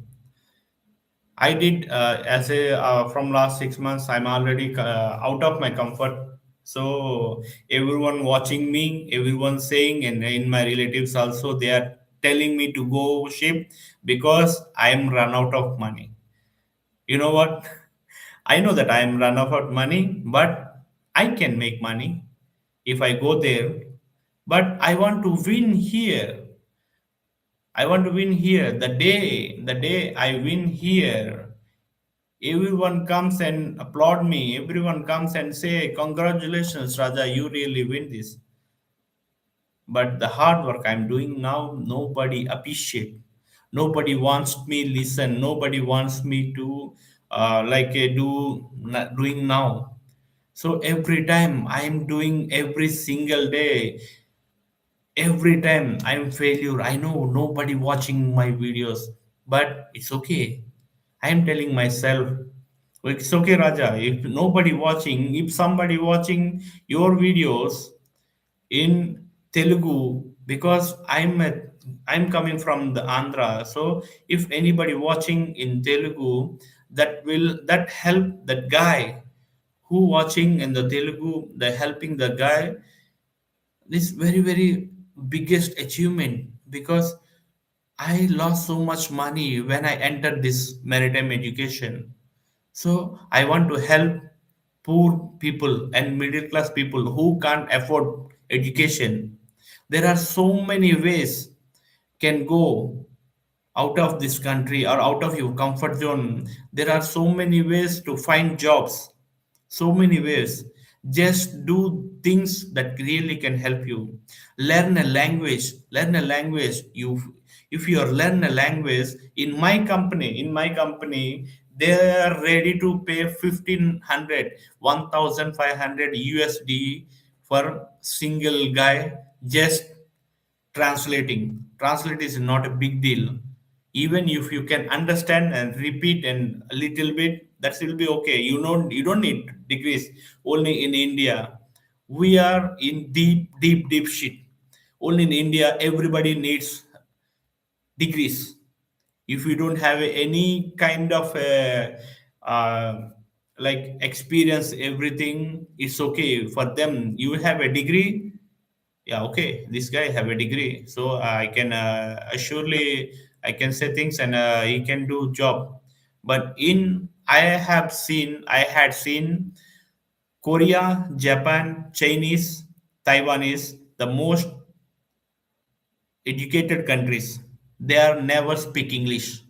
I did as a from last 6 months. I'm already out of my comfort. So everyone watching me, everyone saying, and in my relatives also, they are telling me to go ship because I am run out of money. You know what? I know that I am run out of money, but I can make money if I go there. But I want to win here. I want to win here. The day I win here, everyone comes and applaud me. Everyone comes and say, "Congratulations, Raja, you really win this." But the hard work I'm doing now, nobody appreciate. Nobody wants me listen. Nobody wants me to doing now. So every time I'm doing every single day, every time I'm failure. I know nobody watching my videos, but it's okay. I'm telling myself, it's okay, Raja. If nobody watching, if somebody watching your videos in Telugu, because I'm coming from the Andhra. So if anybody watching in Telugu, that help that guy who watching in the Telugu, the helping the guy, this very biggest achievement, because I lost so much money when I entered this maritime education. So I want to help poor people and middle class people who can't afford education. There are so many ways can go out of this country or out of your comfort zone. There are so many ways to find jobs, so many ways. Just do things that really can help you. Learn a language. You, if you are learn a language, in my company they are ready to pay 1500, 1500 USD for single guy, just translate is not a big deal. Even if you can understand and repeat and a little bit, that will be okay. You don't need degrees. Only in India we are in deep shit. Only in India everybody needs degrees. If you don't have any kind of like experience, everything is okay for them. You have a degree, yeah, okay, this guy have a degree, so I can surely I can say things, and he can do job. But in I had seen Korea, Japan, Chinese, Taiwanese, the most educated countries, they are never speak English.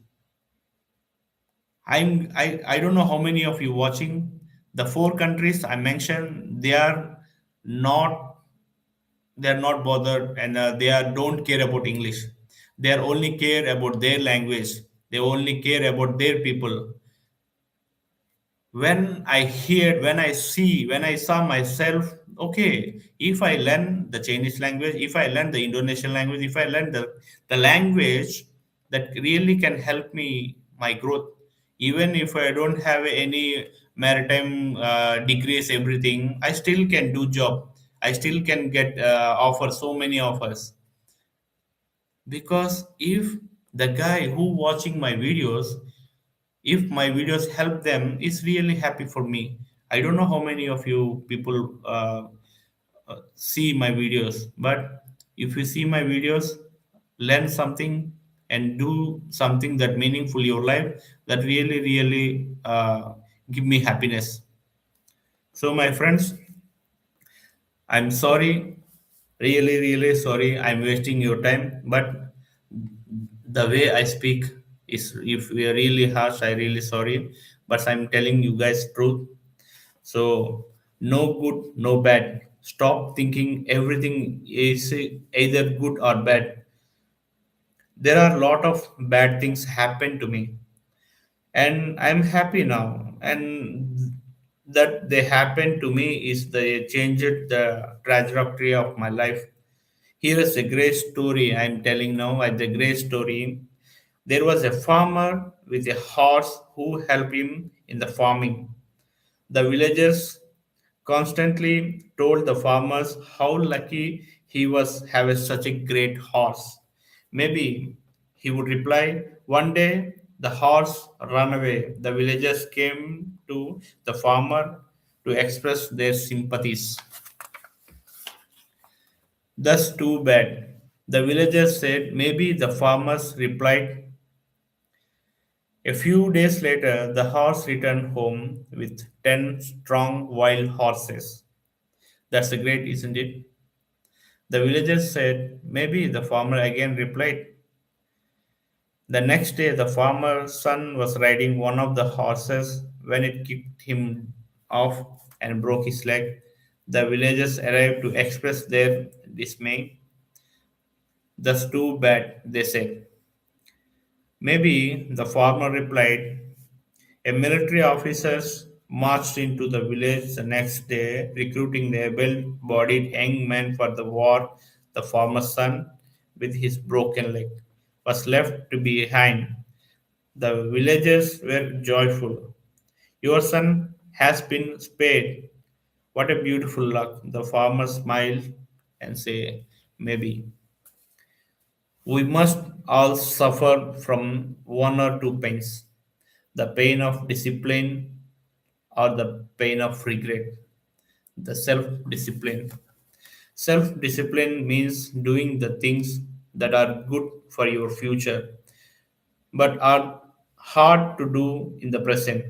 I don't know how many of you watching the four countries I mentioned. Not They are not bothered, and don't care about English. They are only care about their language. They only care about their people. When I saw myself, okay, if I learn the Chinese language, if I learn the Indonesian language, if I learn the language that really can help me my growth. Even if I don't have any maritime degrees, everything, I still can do job. I still can get offers, so many offers. Because if the guy who watching my videos, if my videos help them, it's really happy for me. I don't know how many of you people see my videos, but if you see my videos, learn something and do something that meaningful your life, that really really give me happiness. So my friends, I'm sorry, really really sorry I'm wasting your time, but the way I speak is, if we are really harsh, I really sorry, but I'm telling you guys truth. So no good, no bad. Stop thinking everything is either good or bad. There are a lot of bad things happen to me, and I'm happy now. And that they happen to me is they changed the trajectory of my life. Here is a great story I'm telling now. At the great story, there was a farmer with a horse who helped him in the farming. The villagers constantly told the farmers how lucky he was having such a great horse. Maybe he would reply, one day the horse ran away. The villagers came to the farmer to express their sympathies. That's too bad. The villagers said, maybe the farmers replied. A few days later, the horse returned home with 10 strong wild horses. That's a great, isn't it? The villagers said, maybe the farmer again replied. The next day, the farmer's son was riding one of the horses when it kicked him off and broke his leg. The villagers arrived to express their dismay. That's too bad, they said. Maybe the farmer replied. A military officers marched into the village the next day, recruiting the able-bodied young men for the war. The farmer's son, with his broken leg, was left to behind. The villagers were joyful. Your son has been spared. What a beautiful luck. The farmer smiled and said, maybe. We must all suffer from one or two pains, the pain of discipline or the pain of regret, the self discipline. Self discipline means doing the things that are good for your future but are hard to do in the present.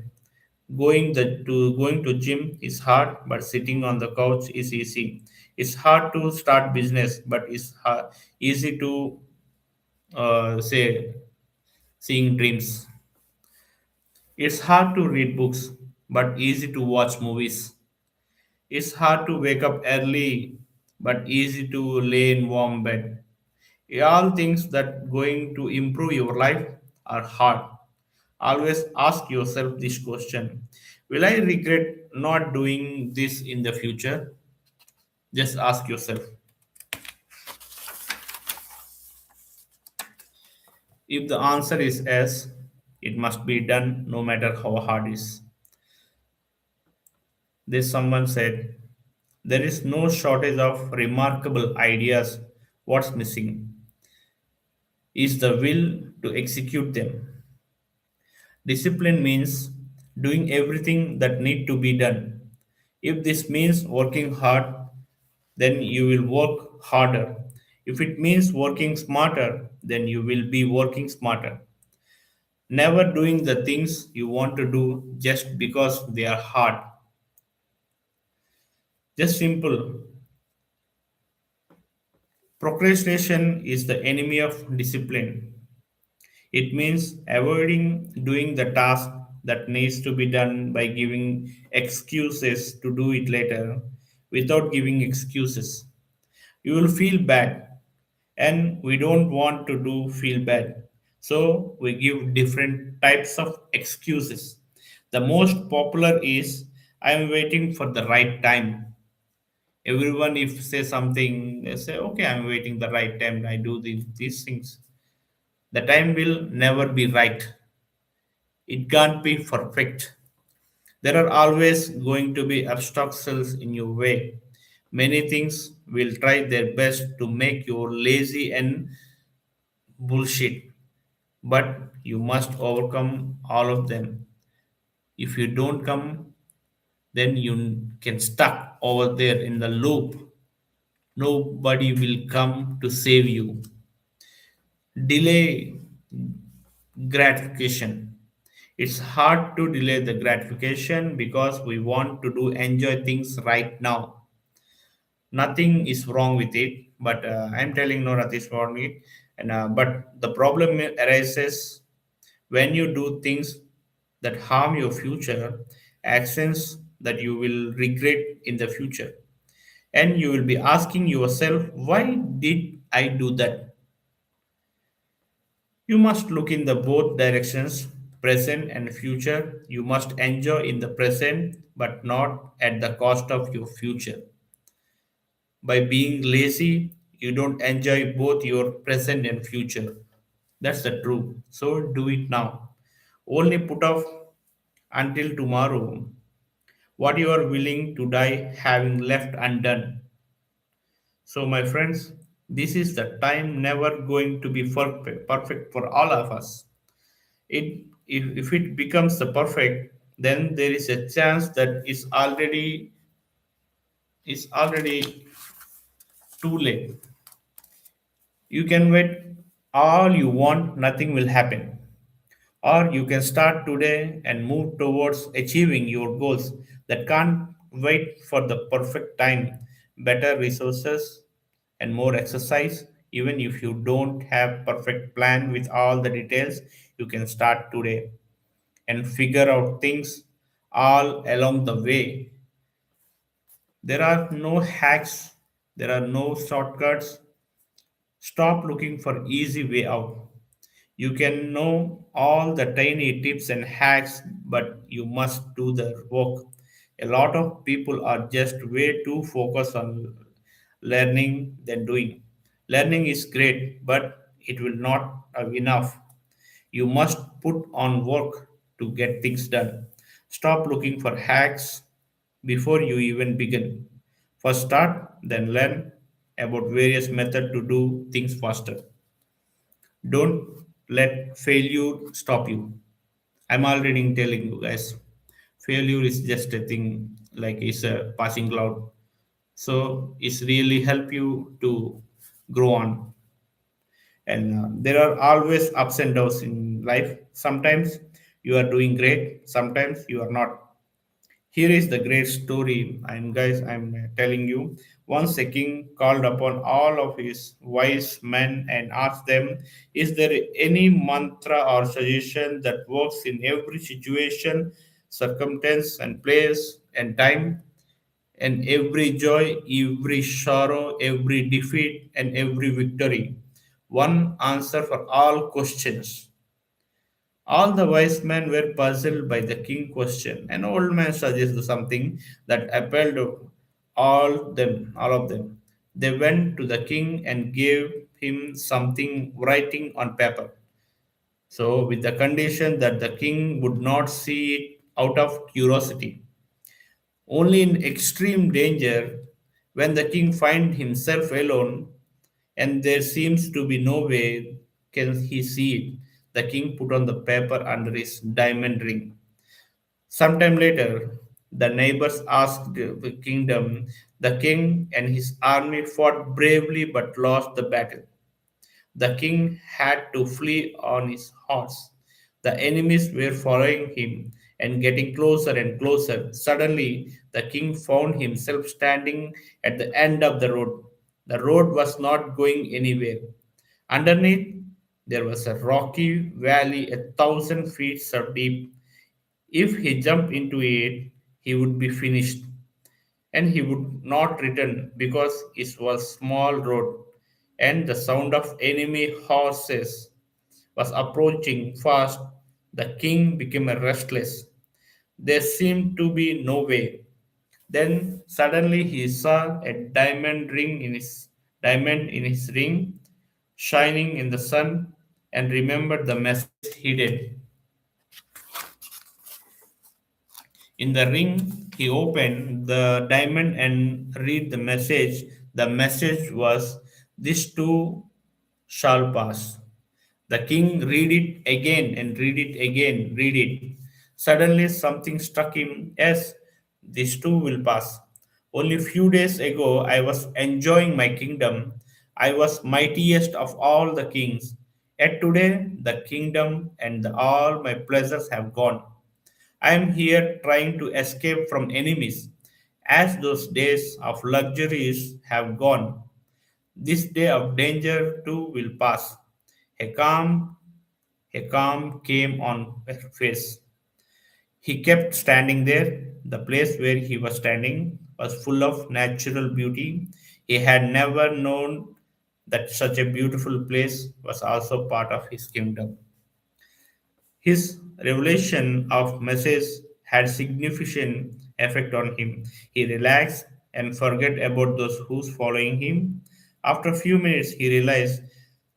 Going to gym is hard, but sitting on the couch is easy. It's hard to start business, but it's easy to say seeing dreams. It's hard to read books, but easy to watch movies. It's hard to wake up early, but easy to lay in warm bed. All things that going to improve your life are hard. Always ask yourself this question. Will I regret not doing this in the future? Just ask yourself. If the answer is yes, it must be done no matter how hard it is. This someone said, there is no shortage of remarkable ideas. What's missing is the will to execute them. Discipline means doing everything that need to be done. If this means working hard, then you will work harder. If it means working smarter, then you will be working smarter. Never doing the things you want to do just because they are hard. Just simple. Procrastination is the enemy of discipline. It means avoiding doing the task that needs to be done by giving excuses to do it later without giving excuses. You will feel bad, and we don't want to do feel bad. So we give different types of excuses. The most popular is I am waiting for the right time. Everyone if say something, they say, okay, I'm waiting the right time. I do these things. The time will never be right. It can't be perfect. There are always going to be obstacles in your way. Many things will try their best to make you lazy and bullshit, but you must overcome all of them. If you don't come, then you can stuck over there in the loop. Nobody will come to save you. Delay gratification. It's hard to delay the gratification because we want to do enjoy things right now. Nothing is wrong with it, but I'm telling no, nothing is wrong with it. And but the problem arises when you do things that harm your future, actions that you will regret in the future, and you will be asking yourself, why did I do that? You must look in the both directions, present and future. You must enjoy in the present, but not at the cost of your future. By being lazy, you don't enjoy both your present and future. That's the truth. So do it now. Only put off until tomorrow what you are willing to die having left undone. So, my friends, this is the time never going to be perfect for all of us. If it becomes the perfect, then there is a chance that it's already too late. You can wait all you want, nothing will happen. Or you can start today and move towards achieving your goals that can't wait for the perfect time, better resources, and more exercise. Even if you don't have perfect plan with all the details, you can start today and figure out things all along the way. There are no hacks, there are no shortcuts. Stop looking for easy way out. You can know all the tiny tips and hacks, but you must do the work. A lot of people are just way too focused on learning than doing. Learning is great, but it will not be enough. You must put on work to get things done. Stop looking for hacks before you even begin. First start, then learn about various methods to do things faster. Don't let failure stop you. I'm already telling you guys. Failure is just a thing, like it's a passing cloud. So it's really help you to grow on. And there are always ups and downs in life. Sometimes you are doing great, sometimes you are not. Here is the great story. I'm telling you. Once a king called upon all of his wise men and asked them, is there any mantra or suggestion that works in every situation, circumstance, and place and time, and every joy, every sorrow, every defeat, and every victory? One answer for all questions. All the wise men were puzzled by the king's question. An old man suggested something that appealed to all of them. They went to the king and gave him something writing on paper. So, with the condition that the king would not see it out of curiosity. Only in extreme danger, when the king find himself alone, and there seems to be no way can he see it, the king put on the paper under his diamond ring. Sometime later, the neighbors asked the kingdom. The king and his army fought bravely but lost the battle. The king had to flee on his horse. The enemies were following him and getting closer and closer. Suddenly, the king found himself standing at the end of the road. The road was not going anywhere. Underneath, there was a rocky valley 1,000 feet so deep. If he jumped into it, he would be finished and he would not return because it was small road and the sound of enemy horses was approaching fast. The king became restless. There seemed to be no way. Then suddenly he saw a diamond in his ring shining in the sun and remembered the message he did. In the ring, he opened the diamond and read the message. The message was, "This too shall pass." The king read it again and read it again, read it. Suddenly something struck him. Yes, this too will pass. Only few days ago I was enjoying my kingdom. I was mightiest of all the kings. Yet today the kingdom and all my pleasures have gone. I am here trying to escape from enemies. As those days of luxuries have gone, this day of danger too will pass. A calm came on her face. He kept standing there. The place where he was standing was full of natural beauty. He had never known that such a beautiful place was also part of his kingdom. His revelation of message had significant effect on him. He relaxed and forget about those who's following him. After a few minutes, he realized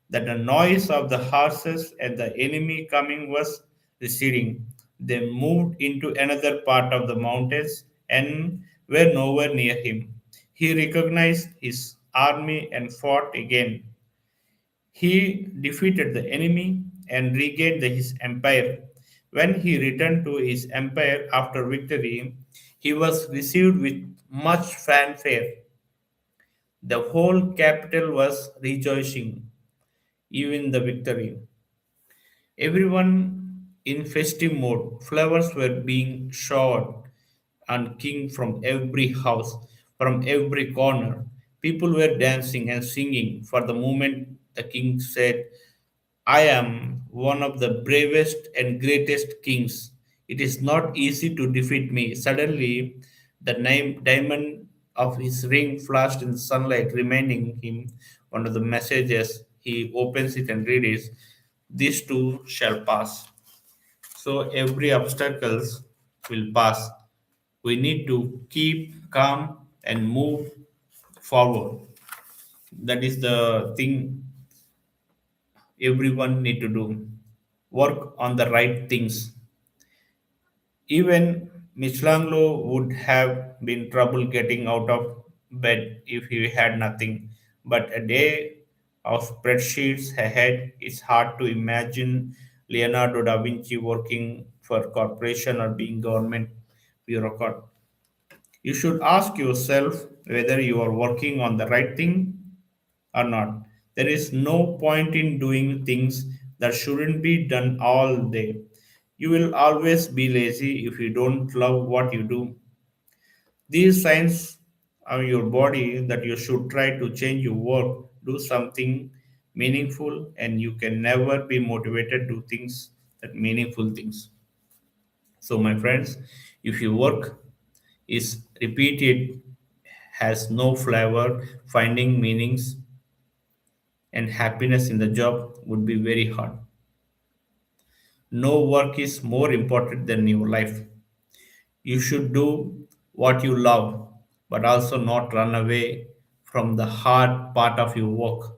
that the noise of the horses and the enemy coming was receding. They moved into another part of the mountains and were nowhere near him. He recognized his army and fought again. He defeated the enemy and regained his empire. When he returned to his empire after victory, he was received with much fanfare. The whole capital was rejoicing, even the victory. Everyone in festive mode. Flowers were being showered on king from every house, from every corner. People were dancing and singing for the moment the king said, "I am one of the bravest and greatest kings. It is not easy to defeat me." Suddenly, the name diamond of his ring flashed in the sunlight, reminding him one of the messages. He opens it and reads, "These too shall pass." So every obstacles will pass. We need to keep calm and move forward. That is the thing everyone need to do. Work on the right things. Even Michelangelo would have been trouble getting out of bed if he had nothing. But a day of spreadsheets ahead, it's hard to imagine Leonardo da Vinci working for corporation or being government bureaucrat. You should ask yourself whether you are working on the right thing or not. There is no point in doing things that shouldn't be done all day. You will always be lazy if you don't love what you do. These signs on your body that you should try to change your work, do something meaningful, and you can never be motivated to do things that meaningful things. So, my friends, if your work is repeated, has no flavor, finding meanings and happiness in the job would be very hard. No work is more important than your life. You should do what you love, but also not run away from the hard part of your work.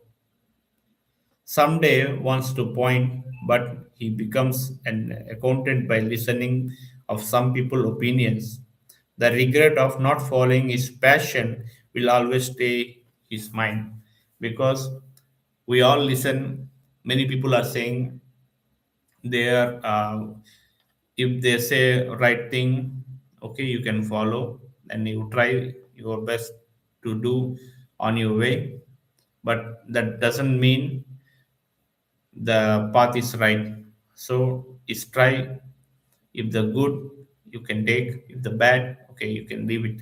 Someday wants to point, but he becomes an accountant by listening of some people's opinions. The regret of not following his passion will always stay his mind because we all listen. Many people are saying they are if they say right thing, okay, you can follow and you try your best to do on your way, but that doesn't mean the path is right. So is try. If the good you can take, if the bad, okay, you can leave it.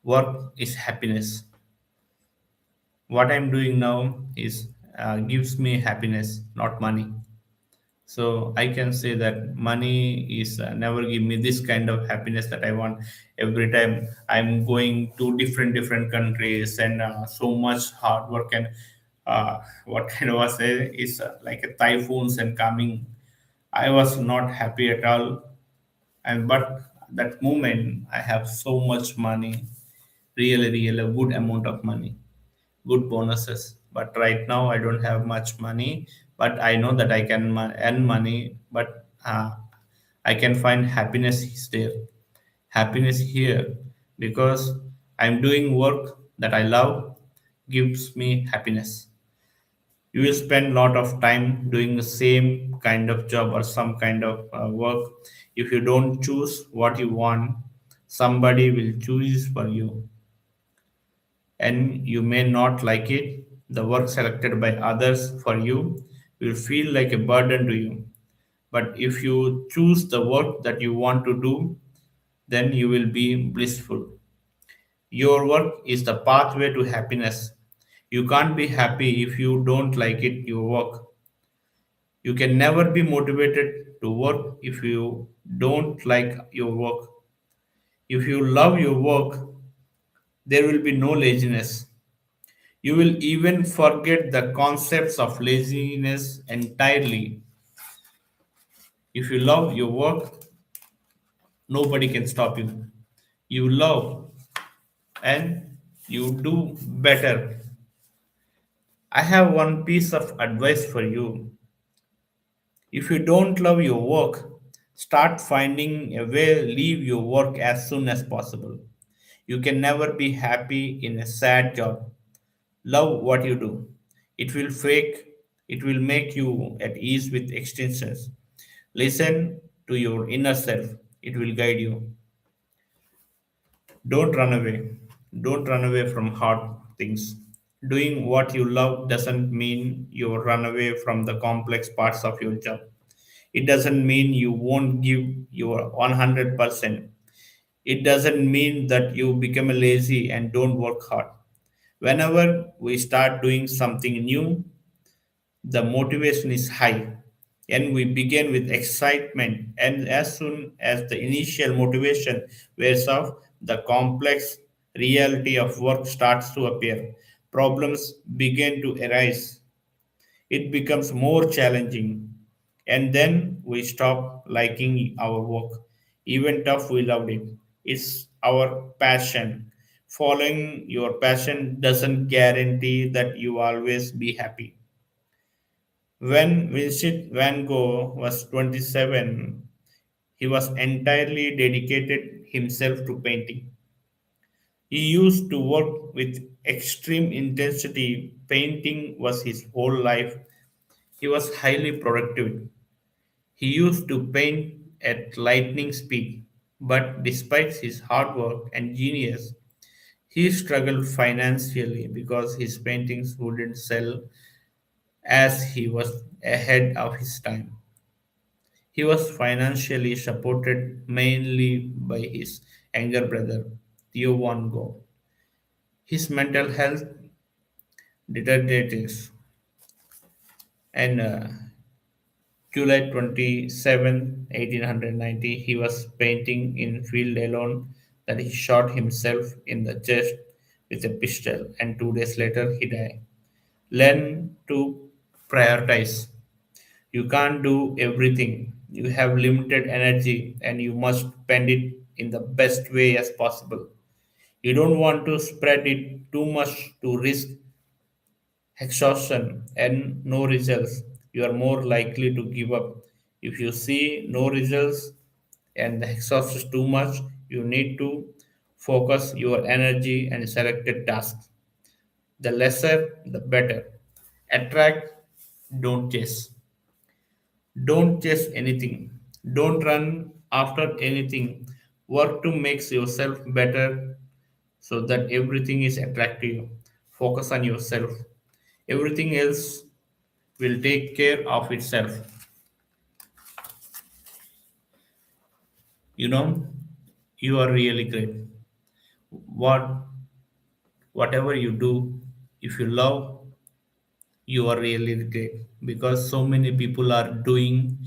Work is happiness. What I'm doing now is gives me happiness, not money. So I can say that money is never give me this kind of happiness that I want. Every time I'm going to different countries and so much hard work and what kind of was say is like a typhoons and coming. I was not happy at all. And but that moment I have so much money, really a good amount of money, good bonuses. But right now I don't have much money, but I know that I can earn money, but I can find happiness is there. happiness here because I'm doing work that I love gives me happiness. You will spend a lot of time doing the same kind of job or some kind of work. If you don't choose what you want, somebody will choose for you, and you may not like it. The work selected by others for you will feel like a burden to you. But if you choose the work that you want to do, then you will be blissful. Your work is the pathway to happiness. You can't be happy if you don't like it, your work. You can never be motivated to work if you don't like your work. If you love your work, there will be no laziness. You will even forget the concepts of laziness entirely. If you love your work, nobody can stop you. You love and you do better. I have one piece of advice for you. If you don't love your work, start finding a way leave your work as soon as possible. You can never be happy in a sad job. Love what you do. It will fake, it will make you at ease with extensions. Listen to your inner self. It will guide you. Don't run away. Don't run away from hard things. Doing what you love doesn't mean you run away from the complex parts of your job. It doesn't mean you won't give your 100%. It doesn't mean that you become lazy and don't work hard. Whenever we start doing something new, the motivation is high and we begin with excitement. And as soon as the initial motivation wears off, the complex reality of work starts to appear. Problems begin to arise, it becomes more challenging, and then we stop liking our work. Even tough, we loved it. It's our passion. Following your passion doesn't guarantee that you always be happy. When Vincent van Gogh was 27, he was entirely dedicated himself to painting. He used to work with extreme intensity. Painting was his whole life. He was highly productive. He used to paint at lightning speed, but despite his hard work and genius, he struggled financially because his paintings wouldn't sell as he was ahead of his time. He was financially supported mainly by his younger brother, Theo van Gogh. His mental health deteriorated, and July 27, 1890, he was painting in field alone that he shot himself in the chest with a pistol, and 2 days later he died. Learn to prioritize. You can't do everything. You have limited energy and you must spend it in the best way as possible. You don't want to spread it too much to risk exhaustion and no results. You are more likely to give up. If you see no results and the exhaust is too much, you need to focus your energy and selected tasks. The lesser, the better. Attract, don't chase. Don't chase anything. Don't run after anything. Work to make yourself better so that everything is attractive. Focus on yourself. Everything else will take care of itself. You know, you are really great. What whatever you do, if you love, you are really great because so many people are doing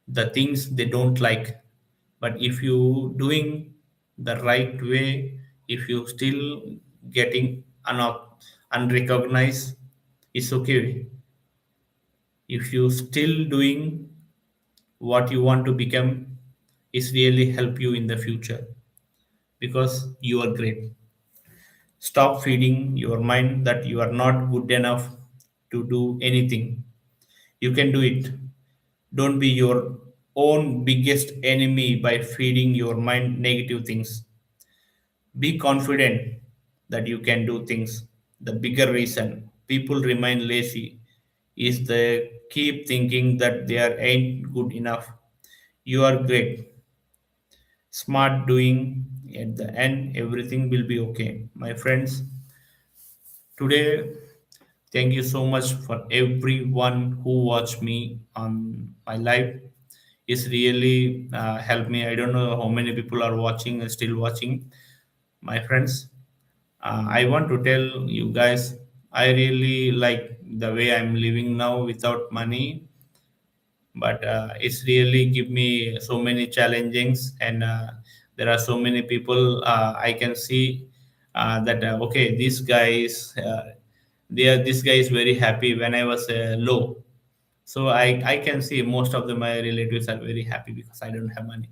the things they don't like. But if you doing the right way, if you still getting unrecognized, it's okay. If you still doing what you want to become, is really help you in the future because you are great. Stop feeding your mind that you are not good enough to do anything. You can do it. Don't be your own biggest enemy by feeding your mind negative things. Be confident that you can do things. The bigger reason people remain lazy is they keep thinking that they are ain't good enough. You are great, smart doing. At the end, everything will be okay. My friends, today, thank you so much for everyone who watched me on my live. It's really helped me. I don't know how many people are watching and still watching. My friends, I want to tell you guys, I really like the way I'm living now without money, but it's really give me so many challenges, and there are so many people I can see that okay, this guy is this guy is very happy when I was low. So I can see most of my relatives are very happy because I don't have money.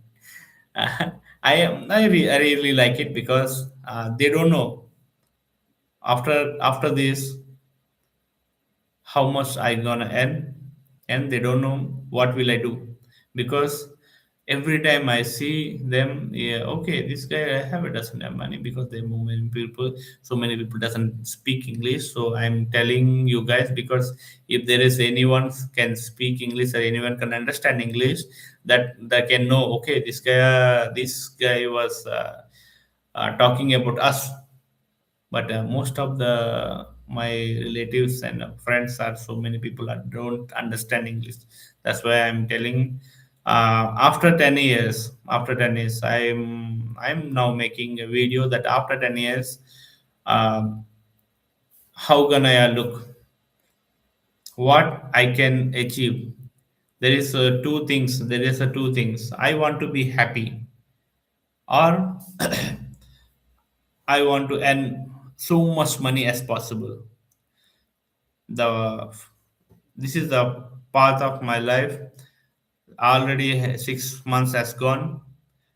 I really like it because they don't know after this how much I gonna earn, and they don't know what will I do, because every time I see them, yeah, okay, this guy I have doesn't have money because there are so many people doesn't speak English. So I'm telling you guys, because if there is anyone can speak English or anyone can understand English, that can know, okay, this guy was talking about us. But most of the my relatives and friends are so many people that don't understand English. That's why I'm telling, after 10 years I'm now making a video that after 10 years, um, how gonna I look, what I can achieve. There is two things. I want to be happy, or I want to earn so much money as possible. The This is the path of my life. Already 6 months has gone.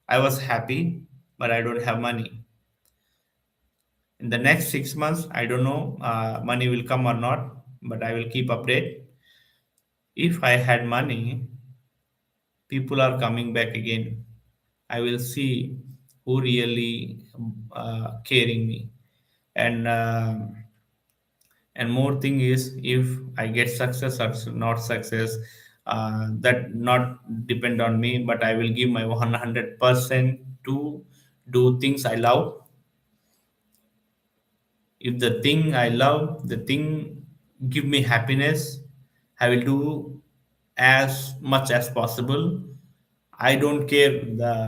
I was happy, but I don't have money. In the next 6 months, I don't know money will come or not, but I will keep update. If I had money, people are coming back again. I will see who really caring me, and more thing is, if I get success or not success, that not depend on me, but I will give my 100% to do things I love. If the thing I love, the thing give me happiness, I will do as much as possible. I don't care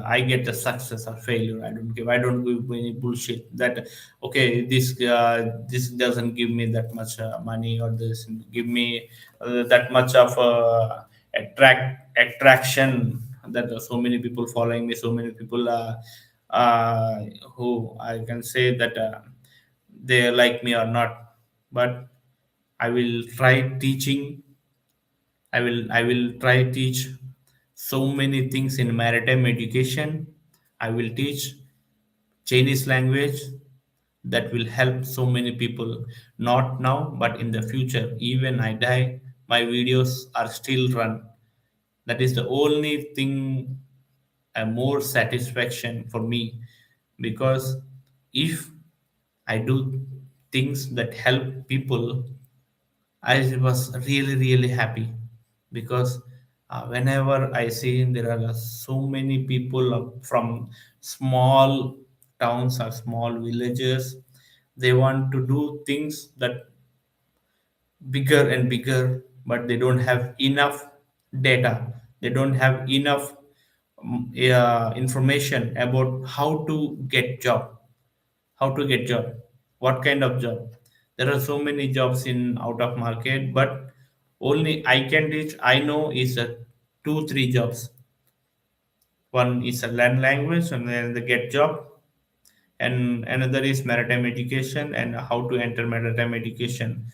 I get the success or failure. I don't give. I don't give any bullshit that okay, this doesn't give me that much money, or this give me that much of attraction, that so many people following me, so many people uh, who I can say that they like me or not. But I will try teaching. I will try teach so many things in maritime education. I will teach Chinese language that will help so many people. Not now, but in the future. Even I die, my videos are still run. That is the only thing a more satisfaction for me, because if I do things that help people, I was really, really happy, because whenever I see there are so many people from small towns or small villages, they want to do things that bigger and bigger, but they don't have enough data. They don't have enough information about how to get job, what kind of job. There are so many jobs in out of market, but only I can teach, I know, is a 2 3 jobs. One is a land language and then the get job, and another is maritime education and how to enter maritime education.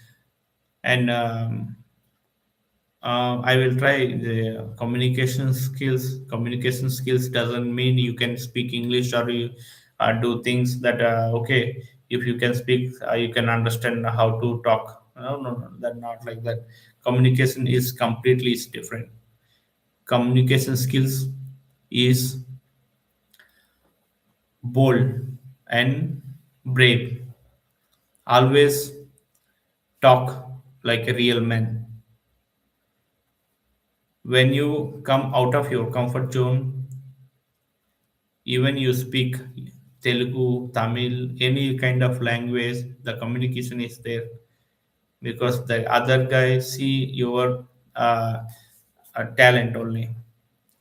And I will try the communication skills doesn't mean you can speak English, or you do things that okay, if you can speak, you can understand how to talk. No, no, no, that not like that. Communication is completely is different. communication skills is bold and brave. Always talk like a real man. When you come out of your comfort zone, even you speak Telugu, Tamil, any kind of language, the communication is there because the other guy see your uh, talent only.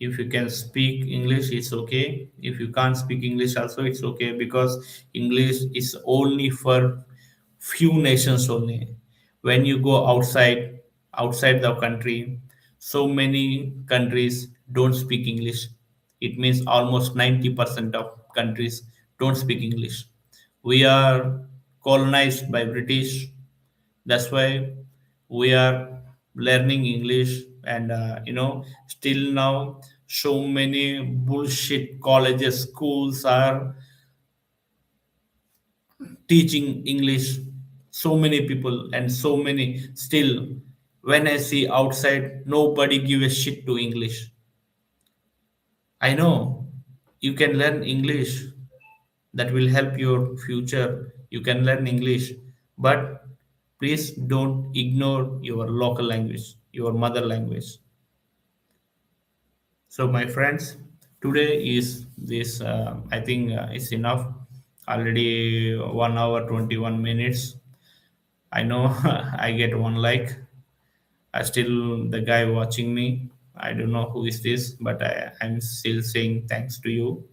If you can speak English, it's okay. If you can't speak English also, it's okay, because English is only for few nations only. When you go outside the country, so many countries don't speak English. It means almost 90% of countries don't speak English. We are colonized by British. That's why we are learning English. And still now so many bullshit colleges, schools are teaching English. So many people and so many still, when I see outside, nobody give a shit to English. I know you can learn English, that will help your future. You can learn English, but please don't ignore your local language, your mother language. So my friends, today is this, I think it's enough. Already 1 hour 21 minutes. I know. I get one like. I still the guy watching me. I don't know who is this, but I'm still saying thanks to you,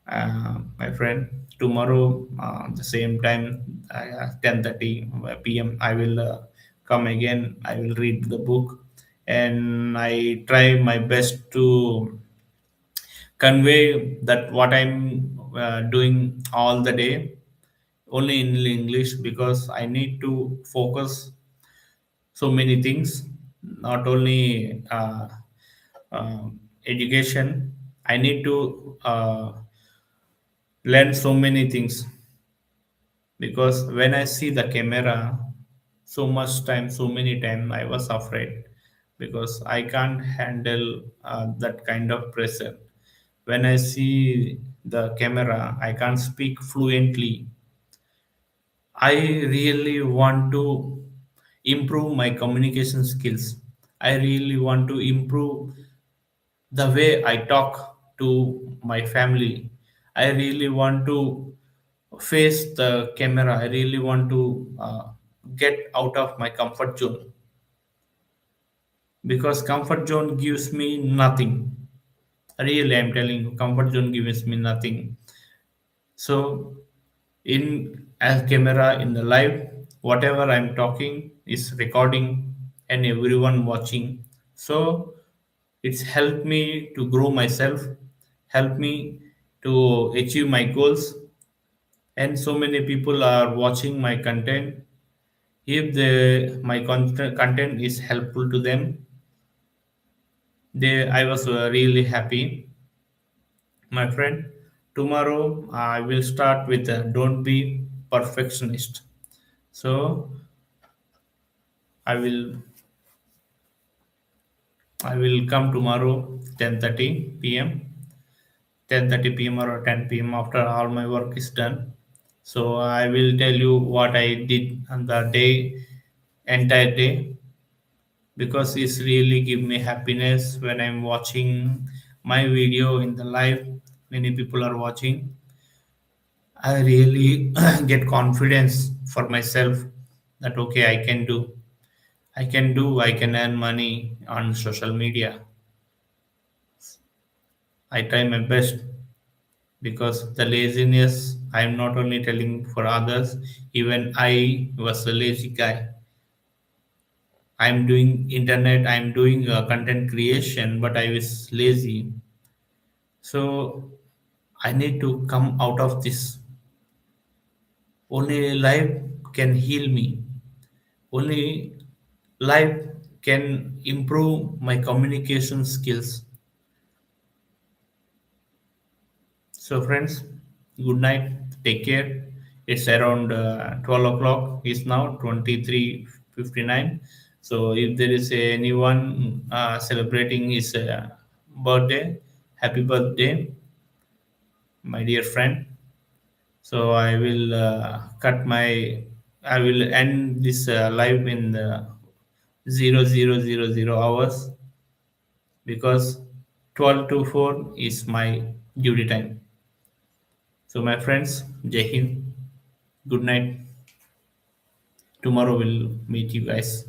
my friend. Tomorrow, the same time, 10:30 p.m. I will come again. I will read the book, and I try my best to convey that what I'm doing all the day only in English, because I need to focus so many things, not only education. I need to learn so many things, because when I see the camera so much time, so many time, I was afraid, because I can't handle that kind of pressure. When I see the camera, I can't speak fluently. I really want to improve my communication skills. I really want to improve the way I talk to my family. I really want to face the camera. I really want to get out of my comfort zone, because comfort zone gives me nothing. Really, I'm telling you, comfort zone gives me nothing. So, in as camera in the live, whatever I'm talking is recording and everyone watching. So, it's helped me to grow myself, help me to achieve my goals, and so many people are watching my content. If my content is helpful to them, I was really happy, my friend. Tomorrow I will start with don't be perfectionist. So I will I will come tomorrow 10:30 p.m. 10:30 p.m. or 10 p.m. after all my work is done. So I will tell you what I did on the day, entire day, because it's really give me happiness when I'm watching my video in the live. Many people are watching. I really get confidence for myself that okay, I can earn money on social media. I try my best, because the laziness, I'm not only telling for others, even I was a lazy guy. I'm doing internet, I'm doing content creation, but I was lazy. So I need to come out of this. Only life can heal me. Only life can improve my communication skills. So, friends, good night. Take care. It's around 12 o'clock. It's now 23:59. So if there is anyone celebrating his birthday, happy birthday, my dear friend. So I will I will end this live in 0000 hours, because 12 to 4 is my duty time. So my friends, Jai Hind, good night. Tomorrow we'll meet you guys.